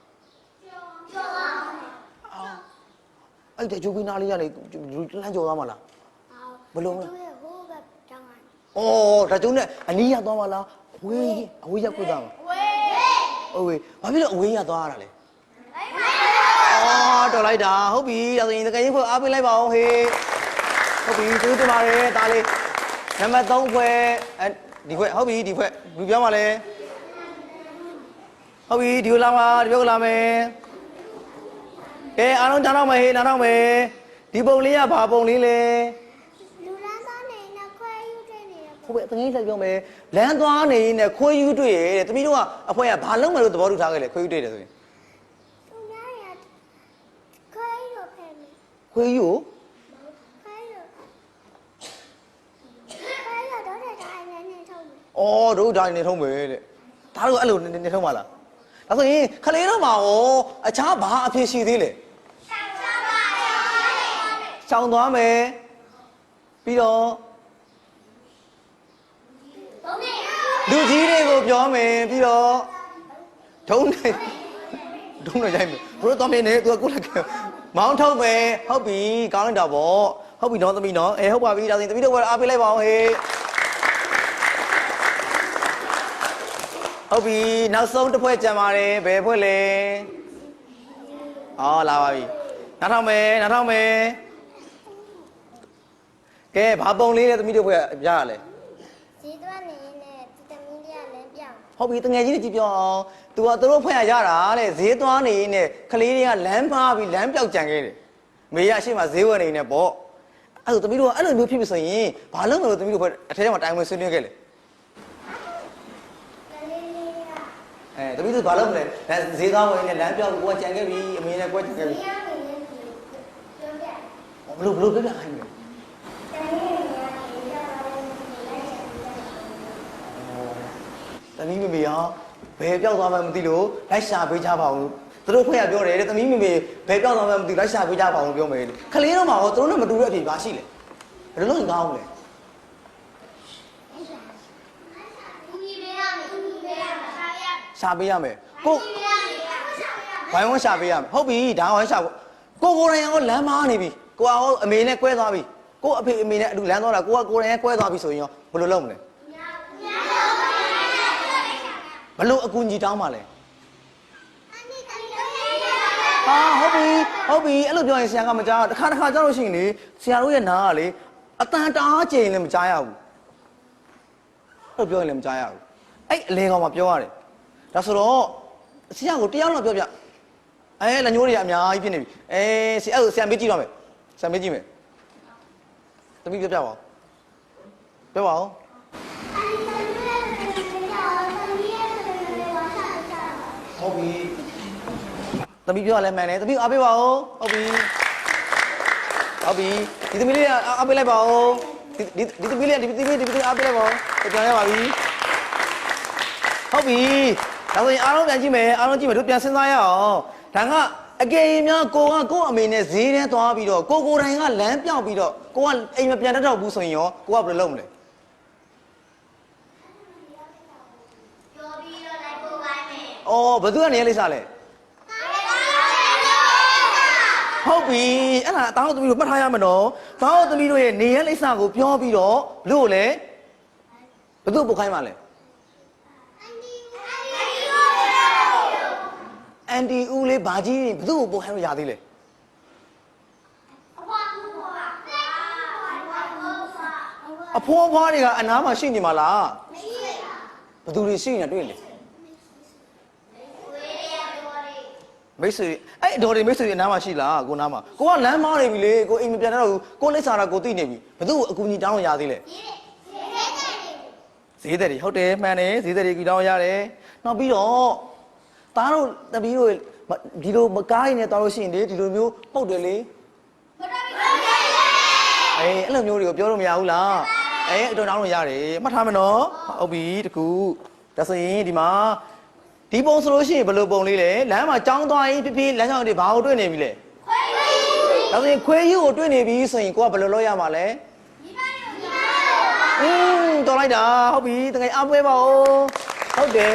အဲ့ဓာတ်ကြိုးပြီးနားလေးကနေလမ်းကျော်သွားမှာလားဘယ်လိုလဲဟိုးကတောင်းဓာတ်ကြိုးနဲ့အနီးရသွားမှာလားအဝေးရက်ကိုသွားမှာဟုတ်ပြီဘာဖြစ်လို့အဝေးရသွားရတာလဲတော်လိုက်တာဟုတ်ပြီဒါဆိုရင်တကယ်ကြီးဖွဲ့အားပေးလိုက်ပါအောင်ဟေးဟုတ်ပြီကျေးဇူးတင်ပါတယ်ဒါလေးနံပါတ်3ဖွဲ့ဒီဖွဲ့ဟုတ်ပြီဒီဖွဲ့လူပြောပါလဲဟုတ်ပြီဒီကိုလာပါဒီဘက်ကလာမယ်ကဲအားလုံးကြားတော့မယ်ဟေးနားတော့မယ်ဒီပုံလေးကဘာပုံလေးလဲလူလမ်းသွားနေနဲ့ခွဲယူတွေ့နေတယ်ဟုတ်ပြီတကယ်ကြီးဆက်ပြောမယ်လမ်းသွားနေနဲ့ခွဲယူတွေ့ရတဲ့တမီးတို့ကအဖွဲကဘာလုံးမယ်လို့သဘောတူထားခဲ့လဲခွဲယူတွေ့တယ်ဆိုရင်ခွေးယူတို့ဒါနေထုံးမယ်တဲ့ဒါတို့အဲ့လိုနေထုံးပါလားဒါဆိုရင်ခလေးတို့မှာရောအခြားဘာအဖြစ်ရှိသေးလဲရှောင်သွားမယ်ပြီးတော့လူကြီးတွေကိုပြောမယ်ပြီးတော့ဒုံးနေရိုက်မယ်ဘလို့တော့မင်းနေသူကကိုယ်လည်းမောင်းထုတ်မယ်ဟုတ်ပြီကောင်းလိုက်တာပေါ့ဟုတ်ပြီနော်သမီးနော်ဟုတ်ပါပြီဒါဆိုရင်သမီးတို့ကအားပေးလိုက်ပါအောင်ဟေးဟုတ်ပြီနောက်ဆုံးတစ်ဖွဲ့ကြံပါတယ်ဘယ်ဖွဲ့လဲလာပါပြီနောက်ထောင်မယ်ကဲဘာပုံလေးလဲသမီးတို့ဖွဲ့ပြရလဲဈေးသွားနေနဲ့ဗီတာမင်တွေကလည်းပြောင်းဟုတ်ပြီတငယ်ကြီးတွေကြည့်ပြောအောင်သူကသူတို့ဖွဲ့ရတာတဲ့ဈေးသွားနေနဲ့ကလေးတွေကလမ်းဖားပြီးလမ်းပြောက်ကြံခဲ့တယ်မေရရှိမှဈေးဝယ်နေနဲ့ပေါ့ အဲ့ဒါသမီးတို့ကအဲ့လိုမျိုးဖြစ်ပြီဆိုရင်ဘာလို့မလို့သမီးတို့အထဲမှာတိုင်ဝင်ဆွေးနွေးခဲ့လဲသမီးတို့ဘာလို့မလဲဈေးသားဝင်နဲ့လမ်းပြောက်ကိုကကြံခဲ့ပြီအမေနဲ့ကွဲကြံခဲ့ပြီဘလို့ပြပြခိုင်းမယ်သမီးမေရောဘယ်ပြောက်သွားမှမသိလို့လိုက်ရှာပေးကြပါဦးသူတို့ခွင့်ရပြောတယ်တဲ့သမီးမေဘယ်ပြောက်သွားမှမသိလိုက်ရှာပေးကြပါဦးပြောမယ်ခလေးတော့မှာဟောသူတို့နဲ့မတူတဲ့အဖြစ်ပါရှိလေဘယ်လိုလုပ်ရင်ကောင်းလဲရှာပေးရမယ်ကိုဝိုင်းဝန်းရှာပေးရမယ်ဟုတ်ပြီဒါဝိုင်းရှာကိုယ်တိုင်ရောလမ်းမားနေပြီကိုကဟောအမေနဲ့ကွဲသွားပြီကိုအဖေအမေနဲ့အတူလမ်းသွားတာကိုကကိုယ်တိုင်ရောကွဲသွားပြီဆိုရင်ရောဘယ်လိုလုပ်မလဲဘလို့အကူကြီးတောင်းပါလဲဟာဟုတ်ပြီအဲ့လိုပြောရင်ဆရာကမကြားတခါကြားလို့ရှိရင်လေဆရာတို့ရဲ့နားကလေအတန်တားကျင်လည်းမကြားရဘူးအဲ့လိုပြောရင်လည်းမကြားရဘူးအဲ့အလဲကောင်မှပြောရတယ်ဒါဆိုတော့ဆရာကိုတရားလောက်ပြောပြလက်ညိုးတွေအများကြီးဖြစ်နေပြီဆရာမေးကြည့်တော့မယ်ဆရာမေးကြည့်မယ်သမီးပြောပြပါဦးပြောပါဦးဟုတ်ပြီသမီးပြောရလဲမှန်တယ်သမီးအားပေးပါဦးဟုတ်ပြီဒီသမီးလေးအားပေးလိုက်ပါဦးဒီသမီးလေးအားပေးလိုက်ပါဦးပြန်ရပါပြီဟုတ်ပြီဒါဆိုရင်အားလုံးပြန်ကြည့်မယ်တို့ပြန်စဉ်းစားရအောင်ဒါကအကယ်၍များကိုအမေနဲ့ဈေးထဲသွားပြီးတော့ကိုတိုင်ကလမ်းပြောက်ပြီးတော့ကိုကအိမ်မပြန်တတ်တော့ဘူးဆိုရင်ရောကိုကဘယ်လိုလုပ်မလဲဘယ်သူကနေရလိမ့်စားလဲဟုတ်ပြီအဲ့ဒါတောင်းသမီးတို့မှတ်ထားရမယ်နော်တောင်းသမီးတို့ရဲ့နေရလိမ့်စားကိုပြောပြီးတော့ဘလို့လဲဘယ်သူပုတ်ခိုင်းပါလဲအန်တီဦးလေးဘာကြီးဘယ်သူ့ကိုပုတ်ခိုင်းလို့ရသေးလဲအဖိုးဖွားတွေကအနားမှာရှိနေမှာလားဘယ်သူတွေရှိနေတွေ့လဲမိတ်ဆွေအဲ့ဒေါ်တွေမိတ်ဆွေအနားမှာရှိလားကိုနားမှာကိုကလမ်းမားနေပြီလေကိုအိမ်မပြန်တော့ဘူးကိုလိပ်စာတာကိုသိနေပြီဘယ်သူ့ကိုအကူကြီးတောင်းလို့ရသေးလဲဈေးတဲ့တွေဟုတ်တယ်မှန်တယ်ဈေးတဲ့တွေကြီးတောင်းရတယ်နောက်ပြီးတော့သားတို့တပီးတို့ဒီလိုမကားရင်းနဲ့တောင်းလို့ရှိရင်လေဒီလိုမျိုးပုတ်တယ်လေအဲ့လိုမျိုးတွေကိုပြောလို့မရဘူးလားအတော်တောင်းလို့ရတယ်မှတ်ထားမယ်နော်ဟုတ်ပြီတကူဒါဆိုရင်ဒီမှာဒီပုံဆိုလို့ရှိရင်ဘယ်လိုပုံလေးလဲလမ်းမှာကြောင်းသွားရင်ဖြည်းဖြည်းလမ်းကြောင်းတွေဘာကိုတွေ့နေပြီလဲဒါဆိုရင်ခွေးယူကိုတွေ့နေပြီဆိုရင်ကိုကဘယ်လိုလုပ်ရမှာလဲတော်လိုက်တာဟုတ်ပြီတကယ်အားပွဲပါဦးဟုတ်တယ်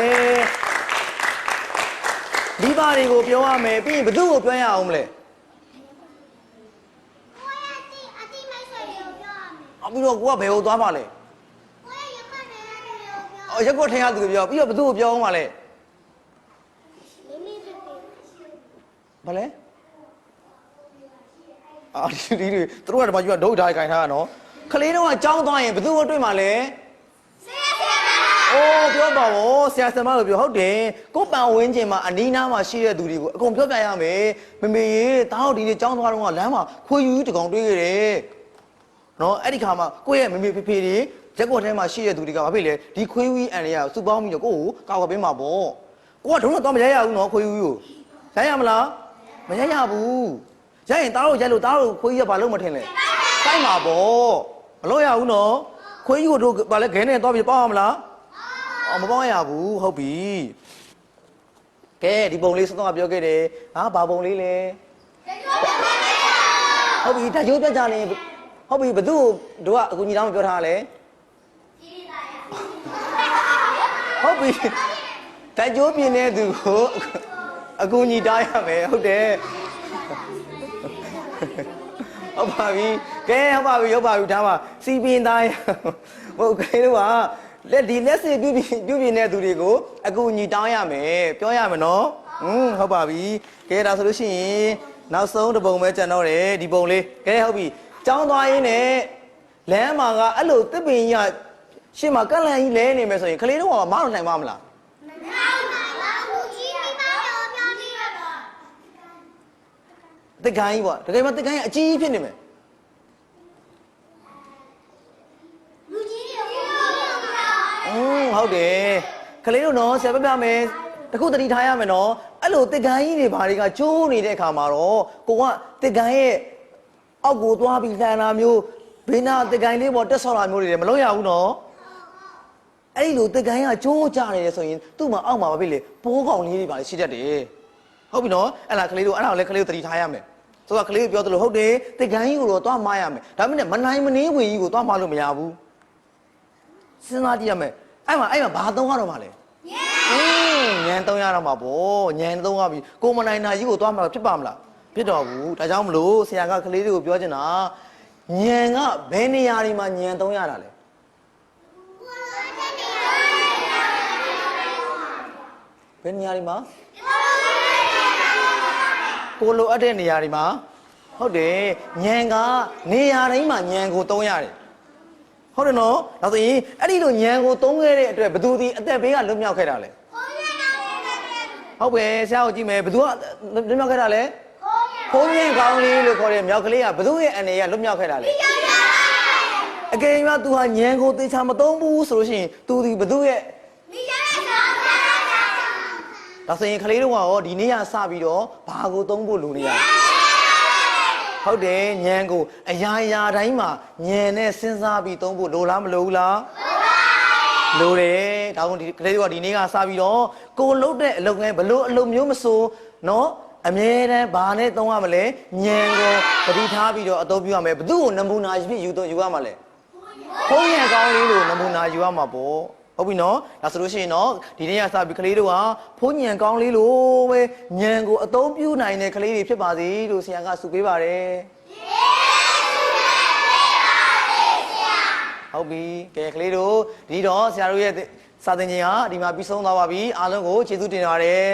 ဒီပါတွေကိုပြောရမယ်ပြီးရင်ဘယ်သူ့ကိုပြောရအောင်မလဲပြီးတော့ကိုကဘယ်ကိုသွားမှာလဲရက်ကွက်ထင်ရသူပြောပြီးတော့ဘယ်သူ့ကိုပြောအောင်မှာလဲဘာလဲဒီသူတို့ကတမကြီးကဒုတ်ထားခိုင်ထားတာနော်ခလေးတော့ကကြောင်းသွားရင်ဘယ်သူ့ကိုတွေ့မှာလဲဆရာပြောပါဦးဆရာဆမလို့ပြောဟုတ်တယ်ကိုပန်ဝင်းကျင်မှာအနီးနားမှာရှိတဲ့သူတွေကိုအကုန်ပြောပြရမယ်မေရေတားတို့ဒီနေ့ကြောင်းသွားတော့ကလမ်းမှာခွေးယူတကောင်တွေ့ခဲ့တယ်နော်အဲ့ဒီခါမှာကိုယ့်ရဲ့မေဖေဖေတွေရက်ကွက်ထဲမှာရှိတဲ့သူတွေကဘာဖြစ်လဲဒီခွေးယူအန်တွေကစုပေါင်းပြီးတော့ကိုယ့်ကိုကာကွယ်ပေးမှာပေါ့ကိုကဒုံးတော့မရရဘူးနော်ခွေးယူကိုရရမလားမရရဘူးရရင်တားတို့ရိုက်လို့တားတို့ခွေးကြီးကဘာလို့မထင်လဲတိုက်မှာပေါ့မလို့ရဘူးနော်ခွေးကြီးကိုတို့ဘာလဲခဲနဲ့သွားပြီးပေါက်ရမလားမပေါက်ရဘူးဟုတ်ပြီကဲဒီပုံလေးစတော့ပြောခဲ့တယ်ဘာပုံလေးလဲဟုတ်ပြီတကြိုးပြကြနေဟုတ်ပြီဘသူတို့ကအကူညီတောင်းပြောထားလဲဟုတ်ပြီတကြိုးပြင်းတဲ့သူကိုအကူညီတောင်းရမယ်ဟုတ်တယ်ဟုတ်ပါပြီကဲဟုတ်ပါပြီဒါပါစီပင်သားဟုတ်ကဲ့တော့လက်စီပြုပြင်တဲ့သူတွေကိုအကူအညီတောင်းရမယ်ပြောရမယ်နော်ဟုတ်ပါပြီကဲဒါဆိုလို့ရှိရင်နောက်ဆုံးတစ်ပုံပဲကျန်တော့တယ်ဒီပုံလေးကဲဟုတ်ပြီကျောင်းသွားရင်းနဲ့လမ်းမှာကအဲ့လိုတစ်ပင်ကြီးရှေ့မှာကန့်လန့်ကြီးလဲနေမယ်ဆိုရင်ကလေးတော့မအောင်နိုင်ပါမလားတကိုင်းပေါ့တကယ်မှတကိုင်းအကြီးကြီးဖြစ်နေမယ် ဟုတ်တယ်ကလေးတို့နော်ဆရာပြပြမယ်တခုတတိထားရမယ်နော်အဲ့လိုတစ်ကန်ကြီးတွေဘာတွေကကျိုးနေတဲ့အခါမှာတော့ကိုကတစ်ကန်ရဲ့အောက်ကိုသွားပြီးလှန်တာမျိုးဘေးနာတစ်ကန်လေးပေါ်တက်ဆော့တာမျိုးတွေမလုပ်ရဘူးနော်အဲ့ဒီလိုတစ်ကန်ကကျိုးကြနေတယ်ဆိုရင်သူ့မှာအောက်မှာမဖြစ်လေပိုးကောင်လေးတွေပါလေရှိတတ်တယ်ဟုတ်ပြီနော်အဲ့လားကလေးတို့အဲ့ဒါကိုလည်းကလေးတို့တတိထားရမယ်ဆိုတော့ကလေးပြောသလိုဟုတ်တယ်တစ်ကန်ကြီးကိုတော့သွားမရမယ်ဒါပေမဲ့မနိုင်မနှင်းဝင်ကြီးကိုသွားမလို့မရဘူးစဉ်းစားကြည့်ရမယ်အဲ့မှာဘာသုံးရတော့မှလဲညံသုံးရတော့မှာပေါ့ညံသုံးရပြီကိုမနိုင်နာကြီးကိုသွားမှာဖြစ်ပါမလားဖြစ်တော့ဘူးဒါကြောင့်မလို့ဆရာကကလေးတွေကိုပြောချင်တာညံကဘယ်နေရာတွေမှာညံသုံးရတာလဲဘယ်နေရာတွေမှာကိုလိုအပ်တဲ့နေရာတွေမှာဟုတ်တယ်ညံကနေရာတိုင်းမှာညံကိုသုံးရတယ်ဟုတ်တယ်နော်ဒါဆိုရင်အဲ့ဒီလိုညံကိုသုံးခဲ့တဲ့အတွက်ဘသူဒီအသက်ဘေးကလွတ်မြောက်ခဲ့တာလဲဟုတ်ပဲဆရာကိုကြည့်မယ်ဘသူကလွတ်မြောက်ခဲ့တာလဲခိုးညံကောင်းလေးလို့ခေါ်တဲ့မြောက်ကလေးကဘသူရဲ့အနေရလွတ်မြောက်ခဲ့တာလဲအကယ်၍သူဟာညံကိုသေချာမသုံးဘူးဆိုလို့ရှိရင်သူဒီဘသူရဲ့ဒါဆိုရင်ကလေးတို့ကရောဒီနေ့ကစပြီးတော့ဘာကိုသုံးဖို့လိုနေရလဲဟုတ်တယ်ညံကိုအရာရာတိုင်းမှာညံနဲ့စဉ်းစားပြီးသုံးဖို့လိုလားမလိုဘူးလားလိုတယ်ဒါကြောင့်ဒီကလေးတို့ကဒီနေ့ကစပြီးတော့ကိုလှုပ်တဲ့အလုပ်ငန်းဘလို့အလုပ်မျိုးမဆိုနော်အမြဲတမ်းဘာနဲ့သုံးရမလဲညံကိုတတိထားပြီးတော့အသုံးပြုရမယ်ဘသူ့ကိုနမူနာဖြစ်ယူရမှာလဲဖုံးညံကောင်းလေးလို့နမူနာယူရမှာပေါ့ဟုတ်ပြီနော်ဒါဆိုလို့ရှိရင်တော့ဒီနေ့ကစပြီးကလေးတို့ကဖုံးညံကောင်းလေးလို့ပဲညံကိုအသုံးပြုနိုင်တဲ့ကလေးတွေဖြစ်ပါစေလို့ဆရာကဆုပေးပါတယ်ဟုတ်ပြီကဲကလေးတို့ဒီတော့ဆရာတို့ရဲ့စာသင်ချိန်ဟာဒီမှာပြီးဆုံးသွားပါပြီအားလုံးကိုကျေးဇူးတင်ပါတယ်